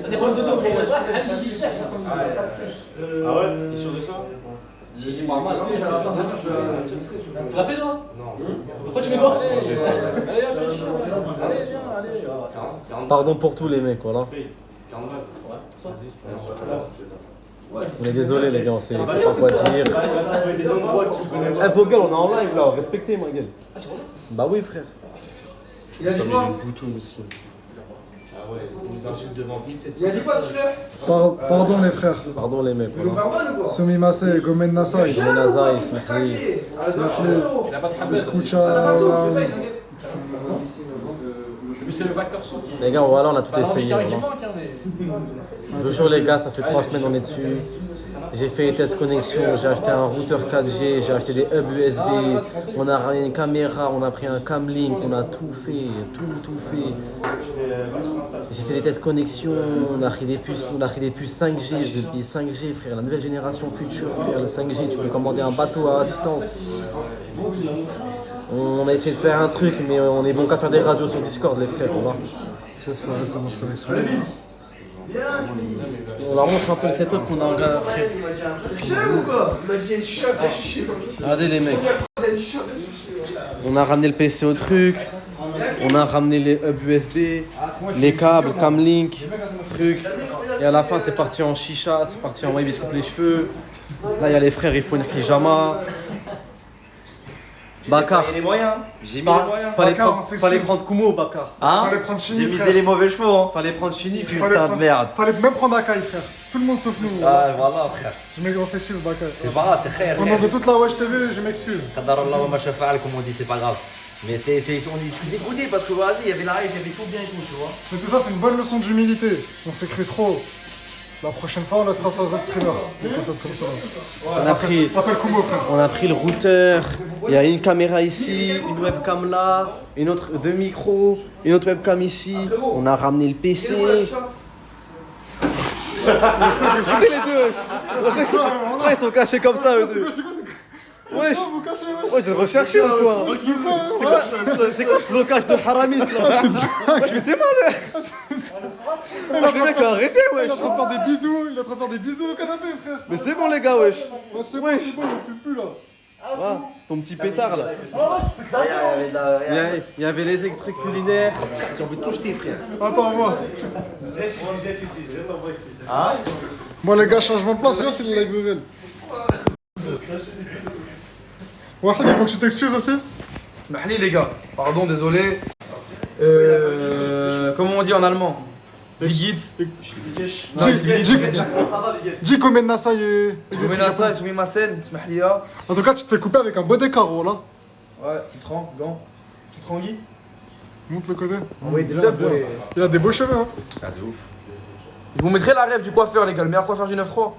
Ça dépend de deux. Ah ouais? T'es sûr de ça? Si, pas mal. Tu l'as fait toi? Non. Pourquoi tu fais pas? Pardon pour tous les mecs, voilà. On est désolé les gars, on sait pas quoi dire. Eh vos gars, on est en live là, respectez ma gueule. Bah oui frère. Il a dit quoi? Ah ouais, il nous insulte devant 1700. Il a dit quoi celui-là? Pardon les frères. Pardon les mecs, Il nous fait voilà. un mal ou quoi? Soumi Massé, Gomen Nassai. Menaza, il se met. Il a pas de problème. Escucha. Mais c'est le facteur son. Les gars, voilà, on a tout essayé. Qui Voilà. manque, hein, mais. Je vous jure les gars, ça fait 3 semaines on est dessus. J'ai fait les tests connexion, j'ai acheté un routeur 4G, j'ai acheté des hubs USB, on a ramené une caméra, on a pris un camlink, on a tout fait, tout fait. J'ai fait des tests connexion, on a pris des puces 5G, The 5G frère, la nouvelle génération future frère, le 5G, tu peux commander un bateau à distance. On a essayé de faire un truc, mais on est bon qu'à faire des radios sur Discord les frères, voilà. Ça se fait récemment sur les On leur montre un peu le setup qu'on a en gars frère. Il m'a dit une chicha, un chichi. Regardez les mecs. On a ramené le PC au truc, on a ramené les hubs USB, les câbles, camlink, truc. Et à la fin c'est parti en chicha, c'est parti en wave, il se coupe les cheveux. Là il y a les frères, il faut une pyjama. Bakar. J'ai mis les moyens. J'ai mis les moyens. Fallait prendre Kumo, Bakar. Hein? Fallait prendre Chini, J'ai frère. misé les mauvais chevaux. Hein. Fallait prendre Chini, Fallait Putain de prendre- merde. Fallait même prendre Akai, frère. Tout le monde sauf nous. Ah voilà frère. Je m'excuse, Bakay. C'est pas grave, c'est khayr. Au nom de toute la Wesh TV, je m'excuse. Qadar Allah wa ma shafa'al, comme on dit, c'est pas grave. Mais on dit, je suis dégoûté parce que vas-y, il y avait la hype, il y avait tout bien et tout, tu vois. Mais tout ça, c'est une bonne leçon d'humilité. On s'est cru trop. La prochaine fois, on laissera ça aux streamers. Des concepts comme ça. Appelle Kumo, frère. On a pris le routeur, il y a une caméra ici, une webcam là, une autre, deux micros, une autre webcam ici. On a ramené le PC. C'est les deux, wesh. Pourquoi ils sont cachés comme ça, eux deux? Wesh, Vous cachez, wesh. ouais, j'ai recherché ou quoi? C'est quoi ce blocage de haramis là? Wesh, mais t'es mal! Wesh, les mecs, arrêtez, Il wesh! est en train de faire des bisous. Il est en train de faire des bisous au canapé, frère. Mais c'est bon, les gars, wesh! Ouais, c'est bon, c'est bon, on fait plus là. Voilà, ton petit pétard là. Il y avait les extraits culinaires. Si on veut tout jeter, frère. Attends, moi. Jette ici, jette en bas ici. Hein? Bon, les gars, changement de place. C'est le live réel. Wahid, il faut que tu t'excuses aussi. Smahli les gars. Pardon, désolé. Comment on dit en allemand? Vigit. Dis combien de Nassa et. Souminasa et Soumimasen. Smahlia. En tout cas, tu te fais couper avec un beau décaro là. Ouais, Kitran, gant. Kitrangi. Montre le côté. Oui, Bien, bien. Il a des beaux cheveux, hein. Ah, de ouf. Je vous mettrai la rêve du coiffeur, les gars. Le meilleur coiffeur du 9-3.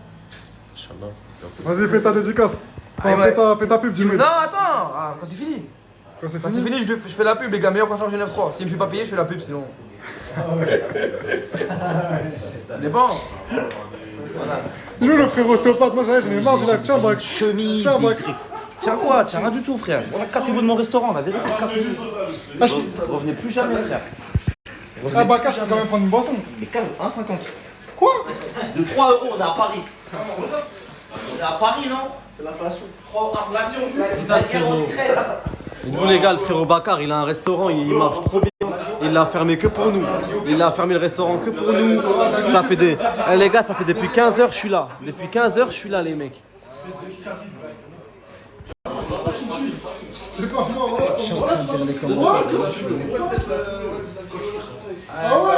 Vas-y, fais ta dédicace. Enfin, Ah, ouais. fais ta pub, dis-le. Non, attends. Ah, quand c'est fini. Quand c'est Quand c'est fini. fini, je fais la pub, les gars. Meilleur coiffeur du 9-3. S'il me fait pas payer, je fais la pub, sinon. Mais bon. Voilà. Dis-le, le frère ostéopathe. Moi, j'en ai marre, j'ai la tiens, bac. Chemise, Tiens, bac. Tiens quoi? Tiens rien du tout, frère. Voilà, cassez-vous de mon restaurant, la vérité, cassez-vous. Revenez plus jamais, frère. Ah, Baka, je peux quand même prendre une boisson. Mais calme, 1,50. Quoi? De 3 euros, on est à Paris. On est à Paris, non? C'est l'inflation. 3 inflation. Putain, frérot. Vous les gars, le frérot Bakar, il a un restaurant, il marche trop bien. Il l'a fermé que pour nous. Il a fermé le restaurant que pour nous. Ça fait des. Eh, les gars, ça fait depuis 15 heures je suis là. Depuis 15 heures je suis là, les mecs. C'est pas moi, je suis en train de dire les commentaires. Ah ouais?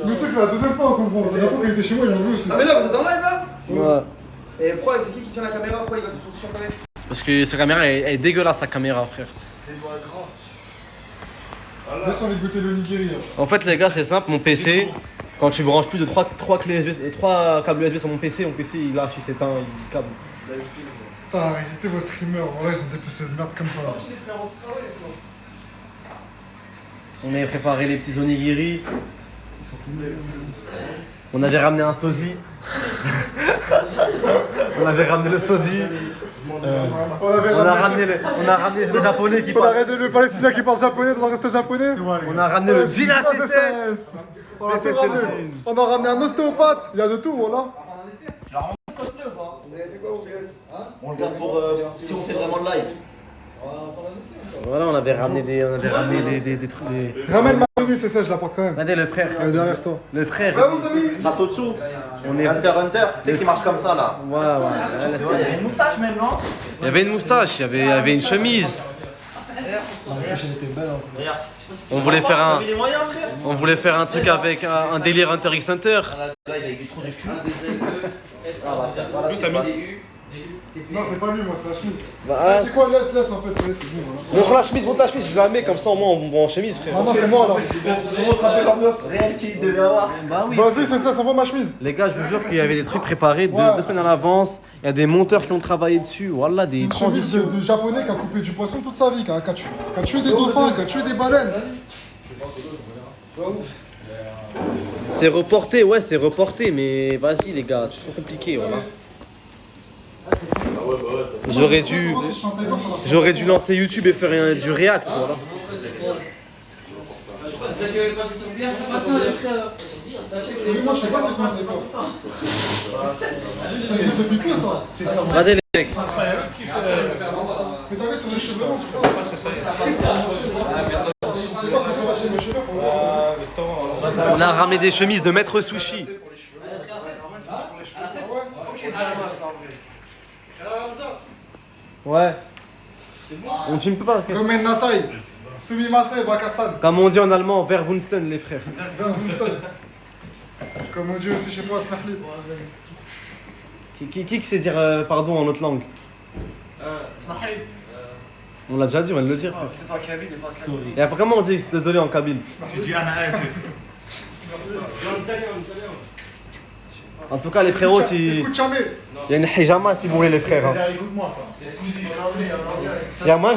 Mais tu sais que c'est la deuxième fois qu'on comprend. La dernière fois qu'il était chez moi, ils m'ont vu aussi. Ah, mais là, vous êtes en live là? Ouais. Et pourquoi c'est qui tient la caméra? Pourquoi il va se surprendre? Parce que sa caméra, elle est dégueulasse, sa caméra, frère. Laisse envie de goûter le nigiri. En fait, les gars, c'est simple, mon PC, quand tu branches plus de 3 clés USB et 3 câbles USB sur mon PC il lâche, il s'éteint, il câble. Putain, arrêtez vos streamers. Voilà, ils ont des PC de merde comme ça. On avait préparé les petits onigiri. On avait ramené un sosie. On avait ramené le sosie. On avait on a ramené le japonais qui On a parle. ramené le palestinien qui parle japonais dans le reste japonais. On a ramené le Gina CSS. On a ramené un ostéopathe. Il y a de tout, voilà. On le garde pour si on fait vraiment le live. Voilà, on avait ramené des trucs. Ramène ma tenue, c'est ça, je la porte quand même. Regardez le frère. Elle est derrière toi. Le frère. Satotsu. On est. Hunter, tu sais qui marche comme ça là. Ouais, ouais. Tu vois, il y avait une moustache même, non? Il y avait une moustache, il y avait une chemise. Regarde. On voulait faire un. T'as vu les moyens, frère? On voulait faire un truc avec un délire Hunter x Hunter. Là, avec des trous de cul. Ça va faire. Voilà ce qui se passe. Non, c'est pas lui, moi, c'est la chemise. Bah, Tu sais quoi, laisse en fait. Ouais, c'est bon, voilà. montre la chemise, je la mets comme ça au moins on voit en chemise, frère. Ah non, c'est moi alors. Comment attraper l'ambiance réelle qu'il devait avoir? Bah oui. Vas-y, c'est ça voit ma chemise. Les gars, je vous jure qu'il y avait des trucs préparés Ouais. 2 semaines en avance. Il y a des monteurs qui ont travaillé dessus. Voilà, des Une chemise transitions. de japonais qui a coupé du poisson toute sa vie, qui a tué des dauphins, qui a tué des baleines. C'est reporté, ouais, c'est reporté, mais vas-y les gars, c'est trop compliqué, voilà. J'aurais dû lancer YouTube et faire du React, voilà. Mais moi, je sais pas c'est quoi un décor. Ça existe depuis quand ça? Regardez les mecs. Mais t'as vu sur les cheveux, non, c'est ça? C'est pas que je vais lâcher mes cheveux, faut On a ramené des chemises de Maître Sushi. Ouais. On ne filme pas. Comme un Nasai. Sumimasen, Bakarsan. Comme on dit en allemand, Verwunsten les frères. Comme on dit aussi chez moi, Smahli. Qui sait dire pardon en autre langue? On l'a déjà dit, on va le dire. Peut-être en cabine, mais pas en cabine. Et après, comment on dit désolé en kabyle? Tu dis Anaïs. En tout cas, les frérots, si... Escuchame. il y a une hijama si vous voulez, les frères. Hein. Écoute-moi ça. Il y a moins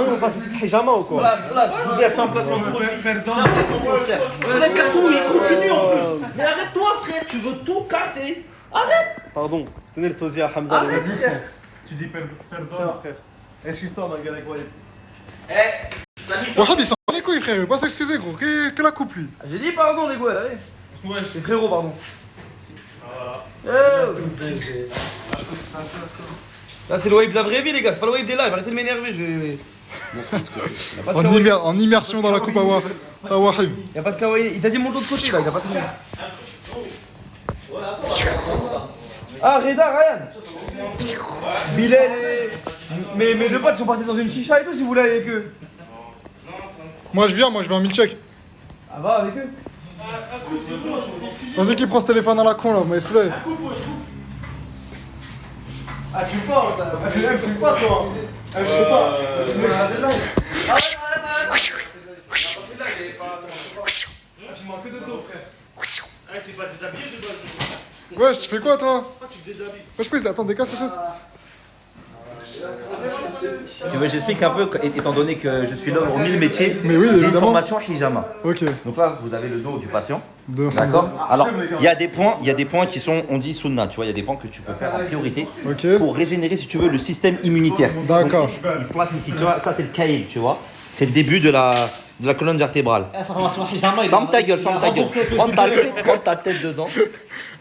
qu'on fasse une petite hijama ou quoi? Place, je voulais faire un placement de produit. Fais un placement de produit. Le carton, il continue en plus. Mais arrête-toi, frère, tu veux tout casser. Arrête. Pardon, tenez le sosie à Hamza. Arrête, frère. Tu dis pardon. frère. Excuse-toi, ma gueule avec moi. Wahab, il s'en bat les couilles, frère. Il veut pas s'excuser, gros. Que la coupe, lui. J'ai dit pardon, les gars, allez. Ouais. Les frérots, pardon. Là, c'est le wave de la vraie vie, les gars. C'est pas le wave des lives. Arrêtez de m'énerver. En immersion dans la coupe à Wahib. Y'a pas de kawaii. Il t'a dit mon l'autre côté, là. Il a pas trouvé. Ah, Reda, Ryan. Bilal et... Mes deux potes sont partis dans une chicha et tout, si vous voulez avec eux. Moi, je viens en milkshake. Ah, va avec eux. Vas-y, qui prend ce téléphone à la con, là. Vous m'avez saoulé. Ah, fume pas, elle fume pas, toi. Elle fume pas. Fume que de dos, frère. Ah, c'est pas déshabillé de base. Wesh, tu fais quoi, toi? Pourquoi tu te déshabilles? Wesh, peux attends, décale, c'est ça. Tu veux que j'explique un peu, étant donné que je suis l'homme aux 1000 métiers. Mais oui, j'ai une évidemment. formation hijama. Ok. Donc là, vous avez le dos du patient. De D'accord. Hamza. Alors, il y a des points qui sont, on dit sunna, tu vois, il y a des points que tu peux faire en priorité Ok. pour régénérer, si tu veux, le système immunitaire. D'accord. Donc, il se place ici, tu vois, ça c'est le kaïl, tu vois. C'est le début de la colonne vertébrale. Ferme ta gueule, ferme ta gueule. Prends ta tête dedans.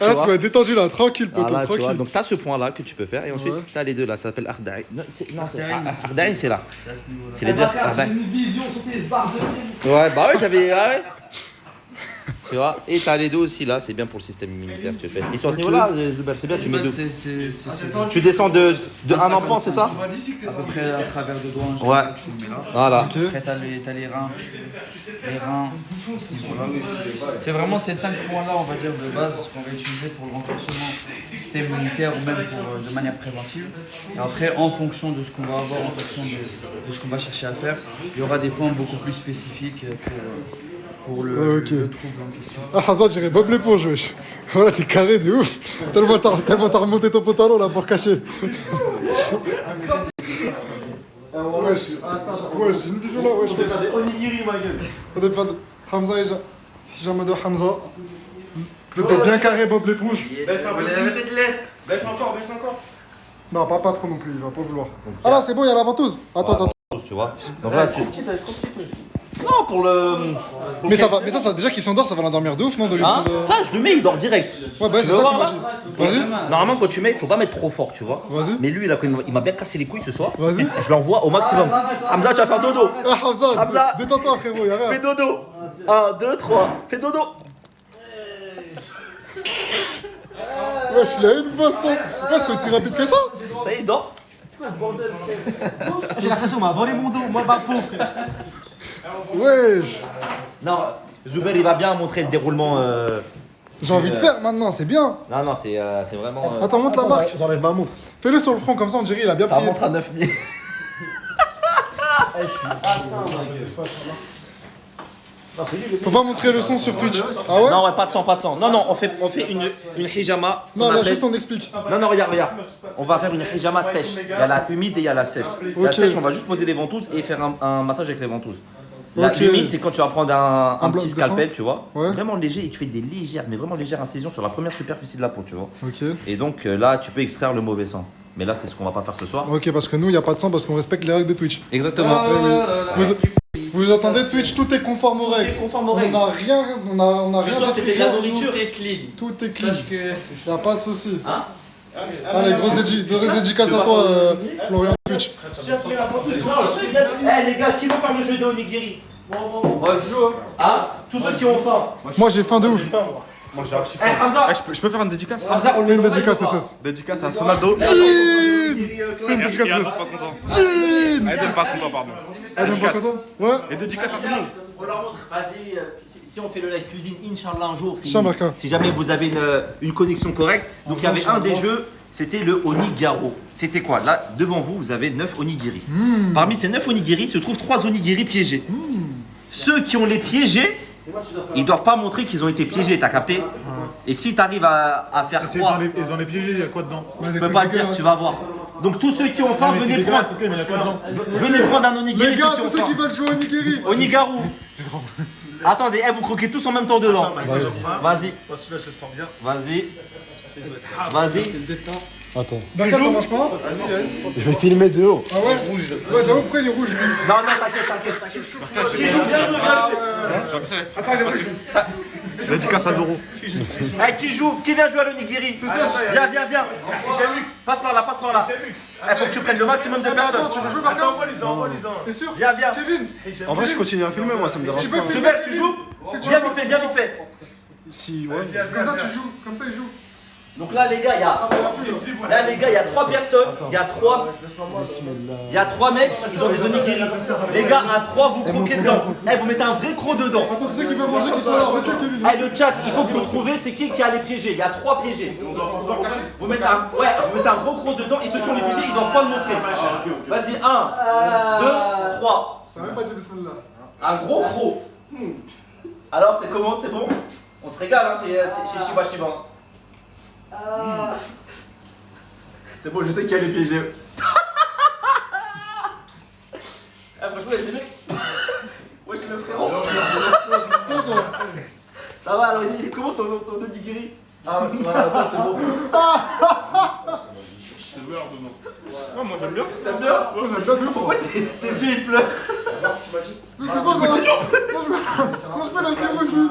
Ah, vois. tu vas être détendu là, tranquille, poteau, Voilà, tu vois. tranquille. Donc, tu as ce point-là que tu peux faire. Et ensuite, Ouais. tu as les deux là, ça s'appelle Arda'i. Non, c'est Arda'i, c'est là. C'est les deux. Arda'i. vision sur tes barres de Ouais, bah ouais, j'avais. Ouais. Tu vois, et t'as les deux aussi là, c'est bien pour le système immunitaire que tu fais. Ils sont à ce niveau-là, Zuber, c'est bien, tu mets deux. Tu descends de 1 enfant, c'est ça? À peu près à travers le doigt, en Ouais. général, tu le mets là. Voilà. Ok. Après, t'as les reins. Les reins. C'est vraiment ces 5 points-là, on va dire, de base qu'on va utiliser pour le renforcement du système immunitaire ou même pour, de manière préventive. Et après, en fonction de ce qu'on va avoir, en fonction de ce qu'on va chercher à faire, il y aura des points beaucoup plus spécifiques pour le trouble en question. Ah, Hazard, j'irais Bob l'éponge, wesh. Voilà, t'es carré de ouf. Tellement t'as remonté ton pantalon là pour cacher. Wesh, j'ai une vision là, wesh. onigiri, ma gueule. Ça dépend de Hamza et Jamado Hamza. Le dos bien carré, Bob l'éponge. Baisse un peu plus. Baisse encore, baisse encore. Non, pas trop non plus, il va pas vouloir. Ah là, c'est bon, il y a la ventouse. Attends. Tu vois. Donc là, tu. Non, pour le. Mais ça, déjà qu'il s'endort, ça va l'endormir de ouf, non de lui Hein prendre, ça, je le mets, il dort direct. Ouais, bah Tu c'est veux ça voir, qu'il m'a là dit. Vas-y. Normalement, quand tu mets, il faut pas mettre trop fort, tu vois. Vas-y. Mais lui, il m'a bien cassé les couilles ce soir. Vas-y. Je l'envoie au maximum. Hamza, tu vas faire dodo. Ah, Hamza, Hamza. détends-toi, frérot, y'a Fais rien. dodo. 1, 2, 3. Fais dodo. Wesh, il a une bosse. Ouais, c'est aussi rapide que ça. Ça y est, il dort. J'ai l'impression qu'on m'a volé mon dos, moi, ma pauvre. Wesh. Non, Zuber, il va bien montrer le déroulement. J'ai envie de faire maintenant, c'est bien. Non, c'est vraiment. Attends, montre la marque. J'enlève ma montre. Fais-le sur le front, comme ça on dirait il a bien Ça plié. montre à 9000. Faut pas montrer le son sur Twitch. Ah ouais? Non, ouais, pas de sang. Non, on fait une hijama. qu'on Non, là, appelle- juste on explique. Non, regarde. On va faire une hijama sèche. Il y a la humide et il y a la sèche. La Ok. sèche, on va juste poser les ventouses et faire un massage avec les ventouses. La Ok. humide, c'est quand tu vas prendre un bloc petit de scalpel, sang. tu vois. Ouais. Vraiment léger et tu fais des légères, mais vraiment légères incisions sur la première superficie de la peau, tu vois. Ok. Et donc là, tu peux extraire le mauvais sang. Mais là, c'est ce qu'on va pas faire ce soir. Ok, parce que nous, il a pas de sang parce qu'on respecte les règles de Twitch. Exactement. Vous attendez Twitch, tout est conforme aux règles. conforme aux On règles. n'a rien, on a rien. soir, c'était de la d'expliqué. nourriture. Tout est clean. Tout est clean. Sache que. Y a pas de soucis. Hein Allez, grosses dédicaces à toi, Florian Twitch. Eh les gars, qui vont faire le jeu de onigiri? Moi je joue. Ah, tous ceux qui ont faim. Moi, j'ai faim de ouf. Moi, j'ai archi Eh Hamza, je peux faire une dédicace Hamza, on Fais le une dédicace, SS. Dédicace à Sonaldo. Fais une dédicace, Yann, SS. pas content. Chin. Aiden, pas content, pardon. Allez, pas content? Ouais. Et dédicace à tout le monde. On leur montre, vas-y, si on fait le live cuisine, Inch'Allah un jour, Inch'Allah. si jamais vous avez une connexion correcte. Donc il y avait un des jeux, c'était le onigaro. C'était quoi? Là, devant vous, vous avez 9 onigiri. Parmi ces 9 onigiri se trouvent 3 onigiri piégés. Ceux qui ont les piégés, ils doivent pas montrer qu'ils ont été piégés, t'as capté? Et si tu arrives à faire C'est croire, dans les piégés, il y a quoi dedans? je peux pas te dire, tu vas voir. Donc tous ceux qui ont faim, Mais c'est venez dégueulasse, prendre, ok, mais il y a quoi dedans? venez prendre un onigiri Les gars, ceux qui ont tous ceux qui faim. veulent jouer au Nigiri. Onigaru. Attendez, vous croquez tous en même temps dedans. Vas-y, Moi, celui-là, je le sens bien. vas-y. Vas-y. D'accord, t'en manges pas? Je vais filmer de haut. Ah ouais? Ouais, j'avoue, pourquoi il est rouge lui? Non, t'inquiète. Attends, dédicace à Zoro. Eh, qui vient jouer à l'onigiri? C'est ça. Viens. Passe par là. Faut que tu prennes le maximum de Mais personnes. attends, tu veux jouer par contre? Envoie-les-en. T'es sûr? Viens. Kevin, En vrai, je continue à filmer, moi, ça me dérange tu pas. peux filmer Zuber, tu joues? Viens vite fait. Si, ouais. Comme ça, tu joues. Comme ça, il joue. Donc là, les gars, il y a 3 personnes. Il y a 3 mecs, ils ont des onigiri. Les gars, à 3, vous croquez dedans. Eh, vous mettez un vrai croc dedans. Attends, tous ceux qui veulent manger, qui sont là, recule Kevin. Eh, le chat, il faut que vous trouviez c'est qui a les piégés. Il y a 3 piégés. Vous mettez un gros croc dedans et ceux qui ont les piégés, ils doivent pas le montrer. Vas-y, 1, 2, 3. Ça va même pas dire bismillah. Un gros croc. Alors, c'est comment? C'est bon? On se régale hein, chez Shiba Shiba. C'est bon, je sais qui a les piégés. Franchement, il y a des mecs. Wesh, le frérot. Ça va, alors il est comment ton onigiri? Ah, voilà, attends, c'est bon. Non, moi, j'aime bien. T'aimes bien? Oh, j'aime bien de ouf. Pourquoi tes yeux ils pleurent? Mais c'est quoi ça? Non, je peux laisser rouge lui.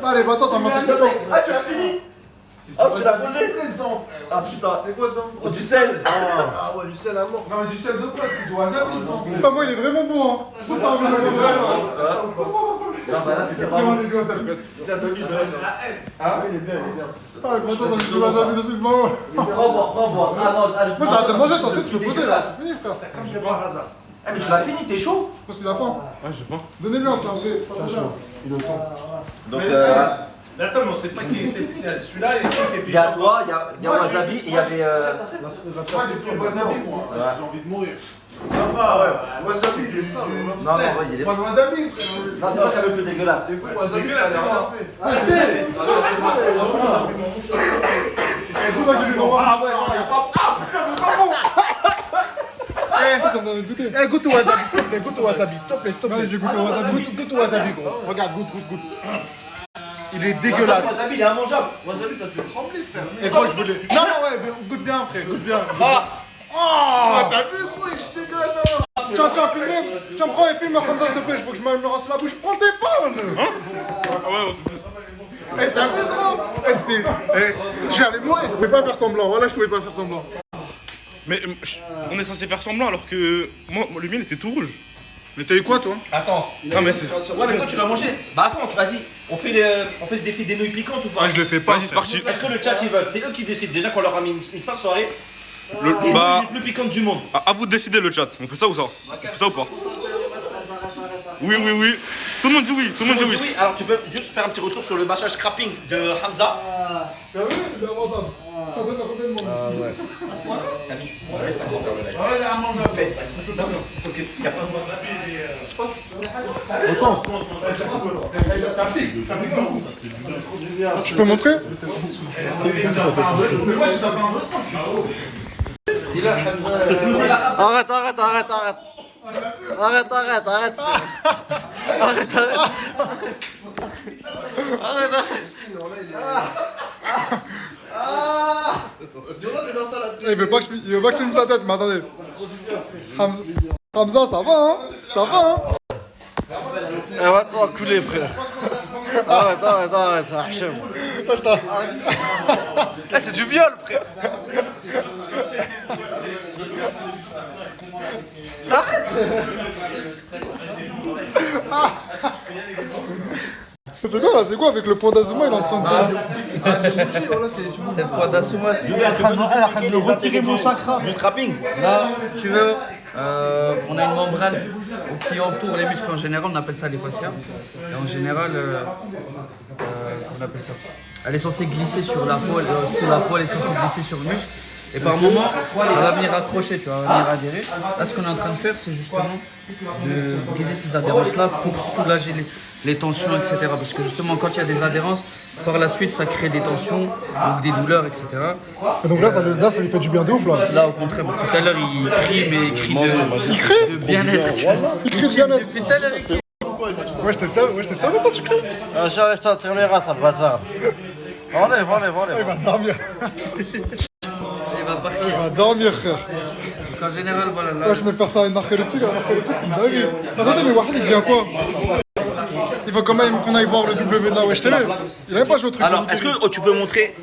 Allez, bah attends, ça m'a fait peur. Ah, tu l'as fini? Ah, tu l'as posé? Ah putain. C'est quoi dedans? Oh, du sel. Ah ouais, du sel à mort. Non, mais du sel de quoi? C'est du wasabi. Putain, moi, il est vraiment bon, hein. Ça, ça a vraiment. Non, bah là, c'était pas bon. J'ai mangé du wasabi. Tiens, donne-lui de la Ah, mais attends, ça me du wasabi dessus de moi. Prends-moi. Ah non, allez. Moi, t'arrêtes de manger, t'en sais, tu le posais là. C'est fini, frère. Comme je par hasard. Eh, mais tu l'as fini, t'es chaud? Parce qu'il a faim. Ah, j'ai faim. Donnez-lui un frère, j'ai. Donc, Mais attends, mais on sait pas qui était. Celui-là, il est qui est il y a toi, il y a Wasabi et il y avait. Moi, j'ai pris le wasabi, moi. J'ai envie de mourir. Ça va, ouais. Wasabi, il est sale. Non, il est. Pas de wasabi, frère. Non, c'est moi qui avais le plus dégueulasse. C'est fou, wasabi, dégueulasse, ça a l'air c'est parfait. C'est pour ça qu'il est droit. Ah ouais, non, il y a pas. Ça me donne de goûter. Eh, goûte au wasabi, s'il te plaît, goûte au wasabi. S'il te plaît, s'il te Ouais, plaît. j'ai goûté au wasabi. Goûte au wasabi, gros. Regarde, goûte. Il est dégueulasse. Wasabi, il est immangeable. Wasabi, ça te fait trembler, frère. Et quoi, je voulais. Non, non, ouais, mais goûte bien, frère, goûte bien. Ah, t'as vu, gros, il est dégueulasse avant. Tiens, tiens, filme. Tiens, prends et filme comme ça, s'il te plaît. Je veux que je me rince la bouche. Prends le téléphone. Eh, t'as vu, gros? Eh, c'était. J'allais mourir, je pouvais pas faire semblant. Voilà, je pouvais pas faire semblant. Mais on est censé faire semblant alors que moi le mien il était tout rouge. Mais t'as eu quoi toi? Attends. Non mais c'est. Ouais, mais toi tu l'as mangé. Bah attends, vas-y. On fait le défi des nouilles piquantes ou pas? Ah, je le fais pas. Vas-y, c'est frère. parti. Est-ce que le chat ils veulent? C'est eux qui décident. Déjà qu'on leur a mis une sale soirée. Le- Les bah- nouilles les plus piquantes du monde. À vous de décider le chat. On fait ça ou ça? On fait ça ou pas? Oui, oui, oui. Tout le monde dit oui. Tout le monde dit oui. Oui, alors tu peux juste faire un petit retour sur le bâchage scrapping de Hamza. T'as vu? Il est avançable. Ça donne la côté de mon. Ah ouais. Parce qu'il y a pas de wasabi Attends. Je peux montrer? Arrête, arrête, arrête, arrête. Arrête, arrête, arrête. Arrête, arrête. Arrête, Il veut pas que je filme sa tête, mais attendez. Hamza, ça va, hein? Ça va, hein? Elle va t'enculer, frère. Arrête, arrête, arrête, Hachem. Ah, c'est du viol, frère. C'est quoi là? C'est quoi avec le point d'Azuma? Il est en train de. C'est le poids d'Asuma. Tu peux nous expliquer les intérêts du scrapping? Là, si tu veux, on a une membrane qui entoure les muscles en général, on appelle ça les fascias. Et en général, on appelle ça. Elle est censée glisser sur la peau, sous la peau, elle est censée glisser sur le muscle. Et par moment, elle va venir accrocher, tu vois, elle va venir adhérer. Là, ce qu'on est en train de faire, c'est justement de briser ces adhérences-là pour soulager les tensions, etc. Parce que justement, quand il y a des adhérences, par la suite, ça crée des tensions, donc des douleurs, etc. Et donc là, ça lui fait du bien de ouf là. Là, au contraire, tout à l'heure, il crie, mais il crie de bien-être. tu vois. Il crie de bien-être. Depuis tout à l'heure, il crie. Ouais, je t'ai servi, toi tu cries. J'arrête ta caméra, ça bâtard. Enlève, enlève, Il enlève. va dormir. Il va partir. Il va dormir, frère. Donc en général, voilà. Là, Moi, je vais faire ça à une narcoleptique. La narcoleptique, c'est une dinguerie. Attendez, mais Wahid, il vient quoi? Il faut quand même qu'on aille voir le W de la Wesh TV. Il a même pas joué au truc. Alors, est-ce que tu peux montrer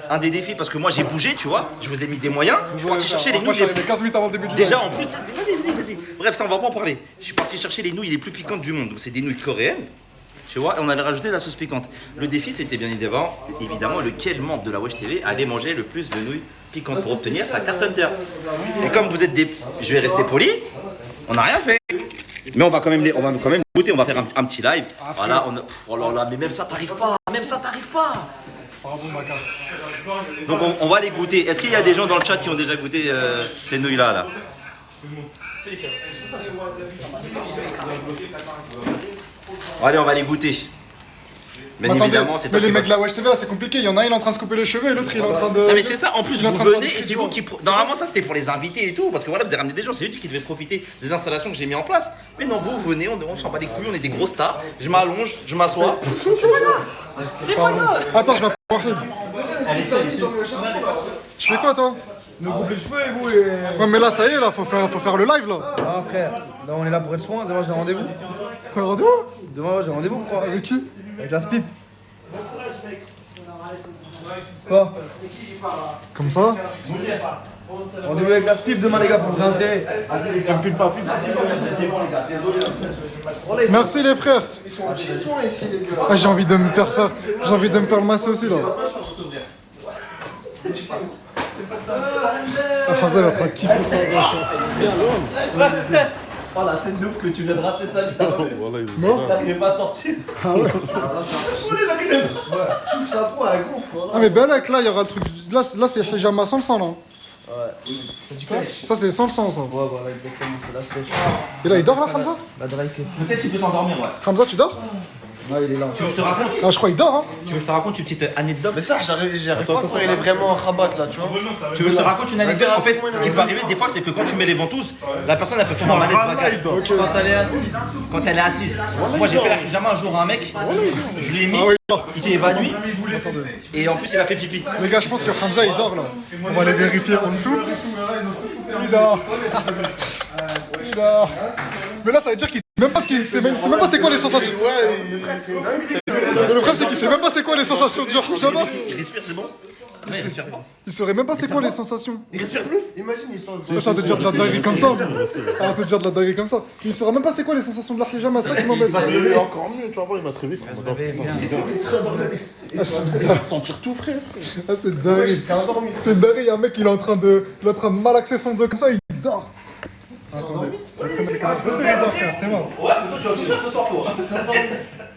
un des défis? Parce que moi j'ai bougé, tu vois. Je vous ai mis des moyens. Je suis parti chercher les Moi, nouilles. je suis arrivé 15 minutes avant le début du Déjà live. en plus, vas-y. Bref, ça on va pas en parler. Je suis parti chercher les nouilles les plus piquantes du monde. Donc c'est des nouilles coréennes. Tu vois, et on allait rajouter de la sauce piquante. Le défi, c'était bien évidemment lequel membre de la Wesh TV allait manger le plus de nouilles piquantes pour obtenir sa carte Hunter. Et comme vous êtes des... Je vais rester poli, on n'a rien fait. Mais on va quand même goûter, on va faire un petit live. Voilà, oh là là, mais même ça t'arrive pas. Bravo, Maca. Donc on va les goûter. Est-ce qu'il y a des gens dans le chat qui ont déjà goûté ces nouilles-là là? Allez, on va les goûter. Bien Attendez, évidemment, c'est mais toi les qui mecs de vas... la Wesh TV, là, c'est compliqué. Il y en a un, il est en train de se couper les cheveux et l'autre, il est en train de. Non mais c'est ça, en plus Il est en vous train de faire venez des et c'est vous qui... Normalement ça c'était pour les invités et tout, parce que voilà vous avez ramené des gens, c'est eux qui devaient profiter des installations que j'ai mis en place. Mais non, vous venez, on s'en bat les couilles, on est des grosses stars, je m'allonge, je m'assois. C'est pas grave. Attends, je vais Wahid. Je fais quoi, toi? Nous coupe les cheveux et vous et. Ouais, mais là, ça y est, là, faut faire le live, là. Ah frère, là on est là pour être soin, demain j'ai un rendez-vous. T'as un rendez-vous? Demain ouais, j'ai un rendez-vous je crois. Avec qui? Avec la SPIP. Quoi? Comme ça? Rendez-vous avec la SPIP demain les gars pour vous insérer. Merci, les frères. Ah, j'ai envie de me faire le masser aussi, là. Ah, Hamza, il est en train de kiffer ça. Oh la scène de ouf que tu viens de rater ça. Non? Il est pas sorti. Ah ouais. Ah, mais Belek, là, il y aura le truc. Là c'est hijama sans le sang, là. Ouais. Ça, c'est sans le sang, ça. Ouais, voilà, exactement. C'est la sèche. Et là, il dort, là, Hamza? La dry que. Peut-être il peut s'endormir, ouais. Hamza, tu dors? Ouais, il est là. Tu veux que je te raconte Ah, je crois qu'il dort, hein. Tu veux que je te raconte une petite anecdote? Mais ça, j'arrive pas à croire, il est vraiment en rabat là, tu vois. Tu veux que je te raconte une anecdote? En fait, ce qui peut arriver des fois, c'est que quand tu mets les ventouses, la personne elle peut faire un malaise vagal. Quand elle est assise. Quand elle est assise. Moi j'ai fait la pyjama un jour à un mec, je lui ai mis, Ah oui, il dort. il s'est évanoui Attendez. et en plus il a fait pipi. Les gars, je pense que Hamza il dort là. On va aller vérifier en dessous. Il dort. Il dort. Mais là, ça veut dire qu'il sait même pas ce qu'il sait même pas c'est quoi les sensations. Mais le problème, c'est qu'il sait même pas c'est quoi les sensations du pyjama. Il respire, c'est bon? Non, il respire pas. Il saurait même pas c'est quoi les sensations. Il respire plus? Ça va te dire de la dinguerie comme ça. Ça va te dire de la dinguerie comme ça. Il saura même pas c'est quoi les sensations de la pyjama, ça qui m'embête. Encore mieux, tu vas voir, il va se réveiller. Vous avez bien. Il va sentir tout frère. Ah, c'est une dinguerie. C'est une dinguerie, il y a un mec il est en train de malaxer son dos comme ça, il dort. Attendez. Je vais prendre les caméras. C'est sûr, il dort frère, t'es mort. Ouais, tu vas tout faire ce soir toi.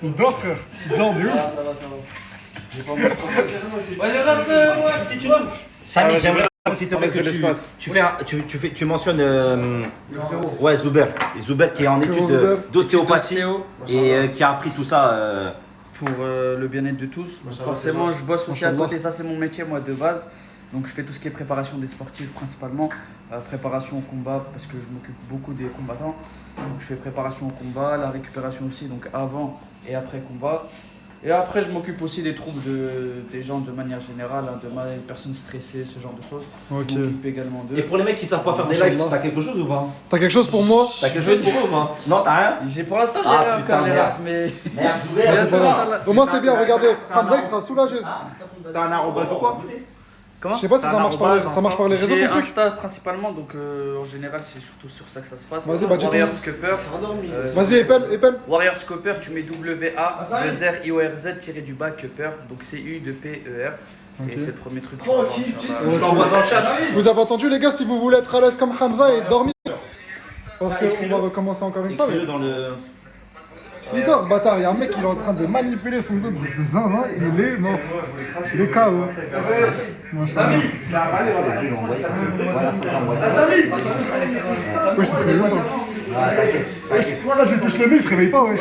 Il dort frère. Il dort de ouf. Samy, j'aimerais s'il te plaît que tu mentionnes ouais, Zuber. Et Zuber qui est en études Zuber. d'ostéopathie et qui a appris tout ça. Pour le bien-être de tous. Forcément, je bosse aussi à côté, ça c'est mon métier moi de base. Donc je fais tout ce qui est préparation des sportifs principalement, préparation au combat parce que je m'occupe beaucoup des combattants. Donc je fais préparation au combat, la récupération aussi, donc avant et après combat. Et après je m'occupe aussi des troubles des gens de manière générale, hein, des personnes stressées, ce genre de choses. Ok. Je m'occupe également d'eux. Et pour les mecs qui savent pas faire des lives, t'as quelque chose ou pas? T'as quelque chose pour moi? T'as quelque chose pour eux ou pas? Non, t'as rien? Pour l'instant j'ai Ah, rien putain, encore les merde. rap, mais... Merde, Zuber, C'est pas grave. Au moins c'est bien, regardez. Hamza il sera soulagé. T'as un arrobase ou quoi? Comment? Je sais pas si ça marche par les réseaux J'ai ton truc. Insta principalement, donc en général c'est surtout sur ça que ça se passe. Vas-y, bah, dis ton- Warrior Scupper. Vas-y, épelle. Warrior Scupper, tu mets WA2RIORZ tiré du bas Cupper, donc CUPER. Et c'est le premier truc que tu vas voir, je l'envoie dans le chat. Vous avez entendu les gars, si vous voulez être à l'aise comme Hamza et dormir. Parce qu'on va recommencer encore une fois. mais- Écris-le dans le. Il dort ce bâtard, il y a un mec qui est en train de manipuler son dos de zinzin, il est mort. Il est KO. Wesh, il se réveille pas. Wesh, là je lui touche le nez, il se réveille pas, wesh.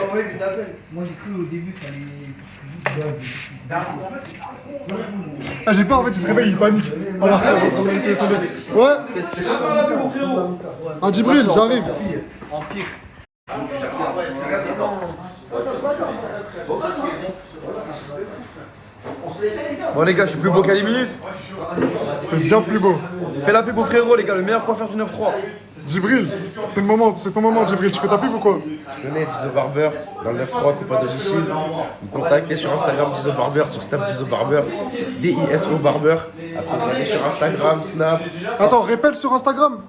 Ah, j'ai peur en fait, il se réveille, il panique. Alors qu'il est en train de manipuler son dos. Ouais. Ah, Djibril, j'arrive. Bon les gars, je suis plus beau qu'à 10 minutes. C'est bien plus beau. Fais la pub au frérot les gars, le meilleur coiffeur du 9-3. Djibril, c'est le moment, c'est ton moment, Djibril. Tu fais ta pub ou quoi? Je connais Dizo Barber dans le 9-3, coupe à domicile. Vous me contactez sur Instagram Dizo Barber, sur Snap Dizo Barber, DISO Barber. Après vous allez sur Instagram, Snap, Attends, répète sur Instagram.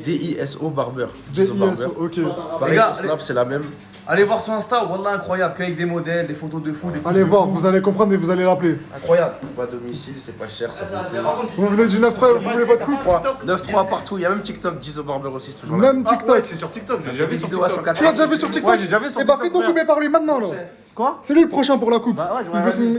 DISO Barber. Dizo Barber. DISO, ok. Pareil Les gars, pour Snap, c'est la même. Allez voir son Insta, wallah incroyable, qu'avec des modèles, des photos de fou, des Allez voir, vous allez comprendre et vous allez l'appeler. incroyable. Coupe à domicile, c'est pas cher, ça fait Vous venez du 9-3, vous voulez votre coupe? 9-3 partout, il y a même TikTok, Dizo Barber aussi, c'est toujours là. Même TikTok. C'est sur TikTok, j'ai Des jamais vu vidéos à 104. Tu l'as déjà vu sur TikTok? Ouais, j'ai déjà vu sur Eh bah TikTok, fais-toi couper par lui maintenant là. Quoi? C'est lui le prochain pour la coupe. Bah ouais,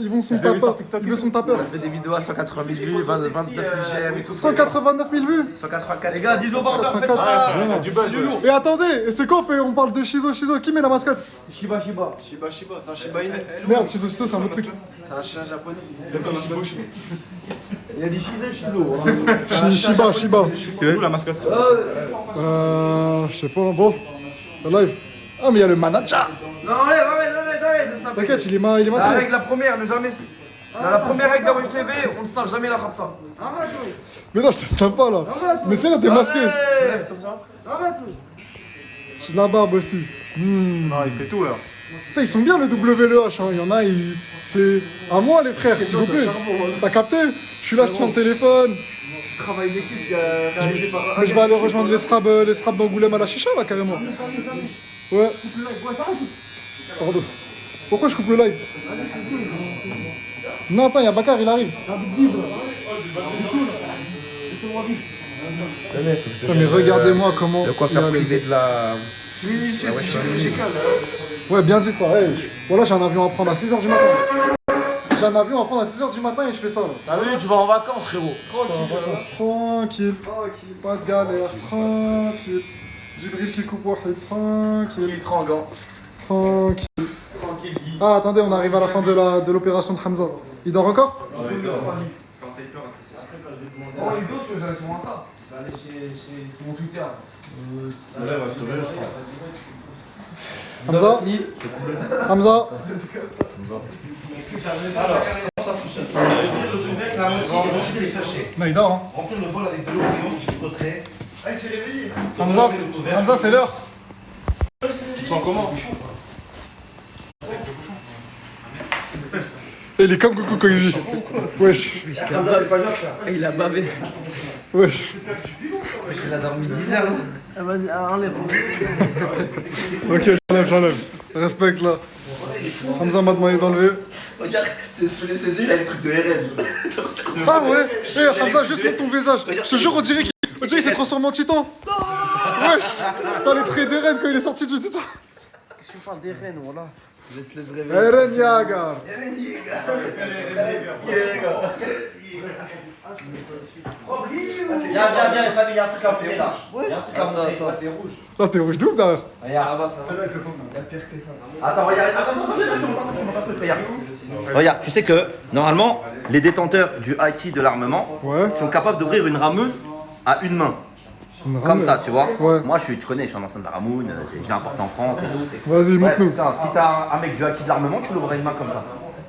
Il veut son tapeur. Il veut son tapeur. Ça fait des vidéos à 180 000 vues, 29 000 j'aime et tout. 189 000 vues. 184. Les gars, Dizo Barber, faites 184. ça. Rien. Du buzz, ouais. Et attendez, et c'est quoi on parle de Shizo. Qui met la mascotte? Shiba, Shiba. Shiba, c'est un Shiba Inu. Merde, Shizo, c'est un autre truc. C'est un chien japonais. Il a dit Shiba. Shiba. Il est où la mascotte? Je sais pas, bon. Le live. Ah, mais il y a le manager. Non, allez, de snapper. T'inquiète, il est La masqué. règle, la première, ne jamais. La première règle de Wesh TV, on ne snap jamais la rapsa. Mais non, je te snap pas là. Mais c'est là, t'es masqué. J'ai de la barbe aussi. Non, il fait tout là. Putain, ils sont bien le WLH, hein. Il y en a, c'est à moi les frères, s'il vous plaît. T'as capté? Je suis là, je tiens le téléphone. Travail d'équipe réalisé par. Mais je vais aller rejoindre les scrabs d'Angoulême à la chicha là, carrément. Ouais. Pardon. Pourquoi je coupe le live? Non, attends, il y a Bakar, il arrive. Putain, mais regardez-moi comment. Le coiffeur privé de la. C'est minutieux, c'est chirurgical. Ouais, bien dit ça. Hey, voilà, j'ai un avion à prendre à 6h du matin. J'ai un avion à prendre à 6h du matin et je fais ça là. T'as vu, tu vas en vacances, frérot. Tranquille. Pas de galère. Tranquille. Djibril qui coupe Wahid. Tranquille. Il est tranguant. Tranquille. Tranquille, Ah, attendez, on arrive à la fin de l'opération de Hamza. Il dort encore? Oh, les deux, je vais aller sur mon Insta. Je vais aller sur mon Twitter. Là, il va se réveiller, je crois. Hamza? Hamza? Non, il dort, hein. Remplir le bol avec de l'eau bouillante, je voterai. Ah, il s'est réveillé. Hamza, c'est l'heure. Tu te sens comment? Il est comme Coucou quand il dit. Wesh. Il a bavé. Wesh. Il a dormi 10 heures. Ah, vas-y, enlève. Ok, j'enlève. Respecte là. Hamza m'a demandé d'enlever. Regarde, c'est sous les yeux, il a les trucs de RS. Ah ouais. Hamza, juste montre ton visage. Je te jure, on dirait qu'il s'est transformé en titan. Wesh. T'as les traits d'Eren quand il est sorti du titan. Qu'est-ce que tu parles des reines, voilà? Laisse-les se réveiller. Eren Yagar. Viens, Samy, il y a un truc à pleurer là. Là, t'es rouge de ouf derrière. Regarde. Ça va. Il y a pire que ça. Attends, regarde. Regarde. Regarde, tu sais que normalement, les détenteurs du acquis de l'armement Ouais. sont capables d'ouvrir une ramoune à une main. Comme ça, tu vois. Ouais. Moi, tu connais, je suis un ancien de la ramoune, je l'ai importé en France et tout. Vas-y, Ouais, montre-nous. tiens, si t'as un mec du acquis de l'armement, tu l'ouvres à une main comme ça.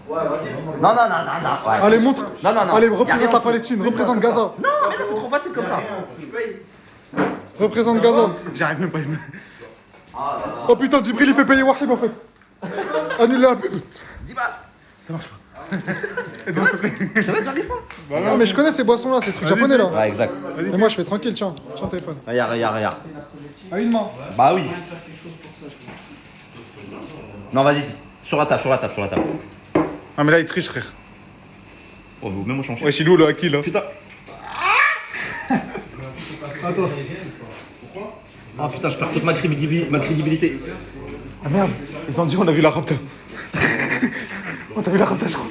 Ouais, vas-y. Non. Ouais. Allez, montre. Non. Allez, Y a rien représente en la dessous. Palestine, représente Gaza. Non, mais là, c'est trop facile comme ça. Représente Gaza. J'arrive même pas à y Oh putain, Djibril il fait payer Wahib en fait. Annule-le un peu. 10 balles. Aide-moi, s'il te plaît. Ça va, t'arrives pas? Non, mais je connais ces boissons là, ces trucs japonais là. Ouais, exact. Et moi je fais tranquille, tiens le téléphone. Regarde. À une main. Bah oui. Non, vas-y, sur la table. Ah, mais là, il triche, frère. Oh, même au chantier. Ouais, chez nous, le Haki, là. Putain. Attends. Ah putain, je perds toute ma crédibilité. Ah merde, ils ont dit on a vu la rapta. Oh, t'as vu la rapta, je crois.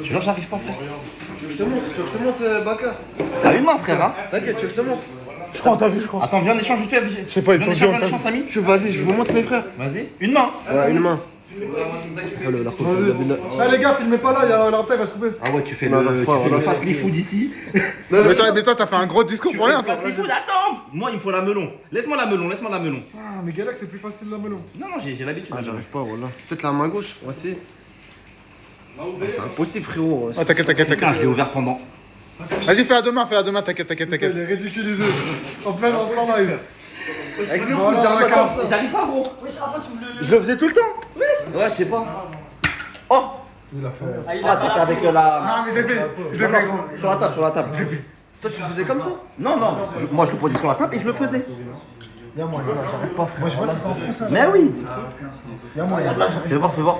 Tu vois, j'arrive pas, frère. Tu veux que je te montre, Baka? T'as une main, frère, hein. T'inquiète, tu veux que je te montre? Je crois, t'as vu, je crois. Attends, viens, on échange vite fait. Je sais pas, ils t'ont dit on t'a vu. Samy. Vas-y, je vous montre mes frères. Vas-y. Une main. Ouais, une main. Vas-y. Eh les gars, filmez pas là, la rapta il va se couper. Ah ouais, tu fais le fast food ici. Mais toi, t'as fait un gros discours pour rien. Fast food, attends. Moi, il me faut la melon. Laisse-moi la melon. Ah, mais Galax c'est plus facile la melon. Non, j'ai l'habitude. Ah, j'arrive pas, voilà. Peut-être la main gauche, voici. C'est impossible, frérot. Ah, t'inquiète. Putain, je l'ai ouvert pendant. Vas-y, fais à demain, t'inquiète. Il est ridiculisé. En plein live. Avec nous, Voilà, c'est un la Baka. carte. J'arrive pas, gros. Je le faisais tout le temps. Ouais, je sais pas. Oh. Il a fait. Ah, t'as fait avec la. Non, mais je l'ai fait gros. Sur la table. Toi, tu le faisais comme ça? Non, moi je le posais sur la table et je le faisais. Y'a moi, j'arrive pas, frère. Moi, je vois, ça s'enfonce. Mais oui. Y'a moi. Fais voir.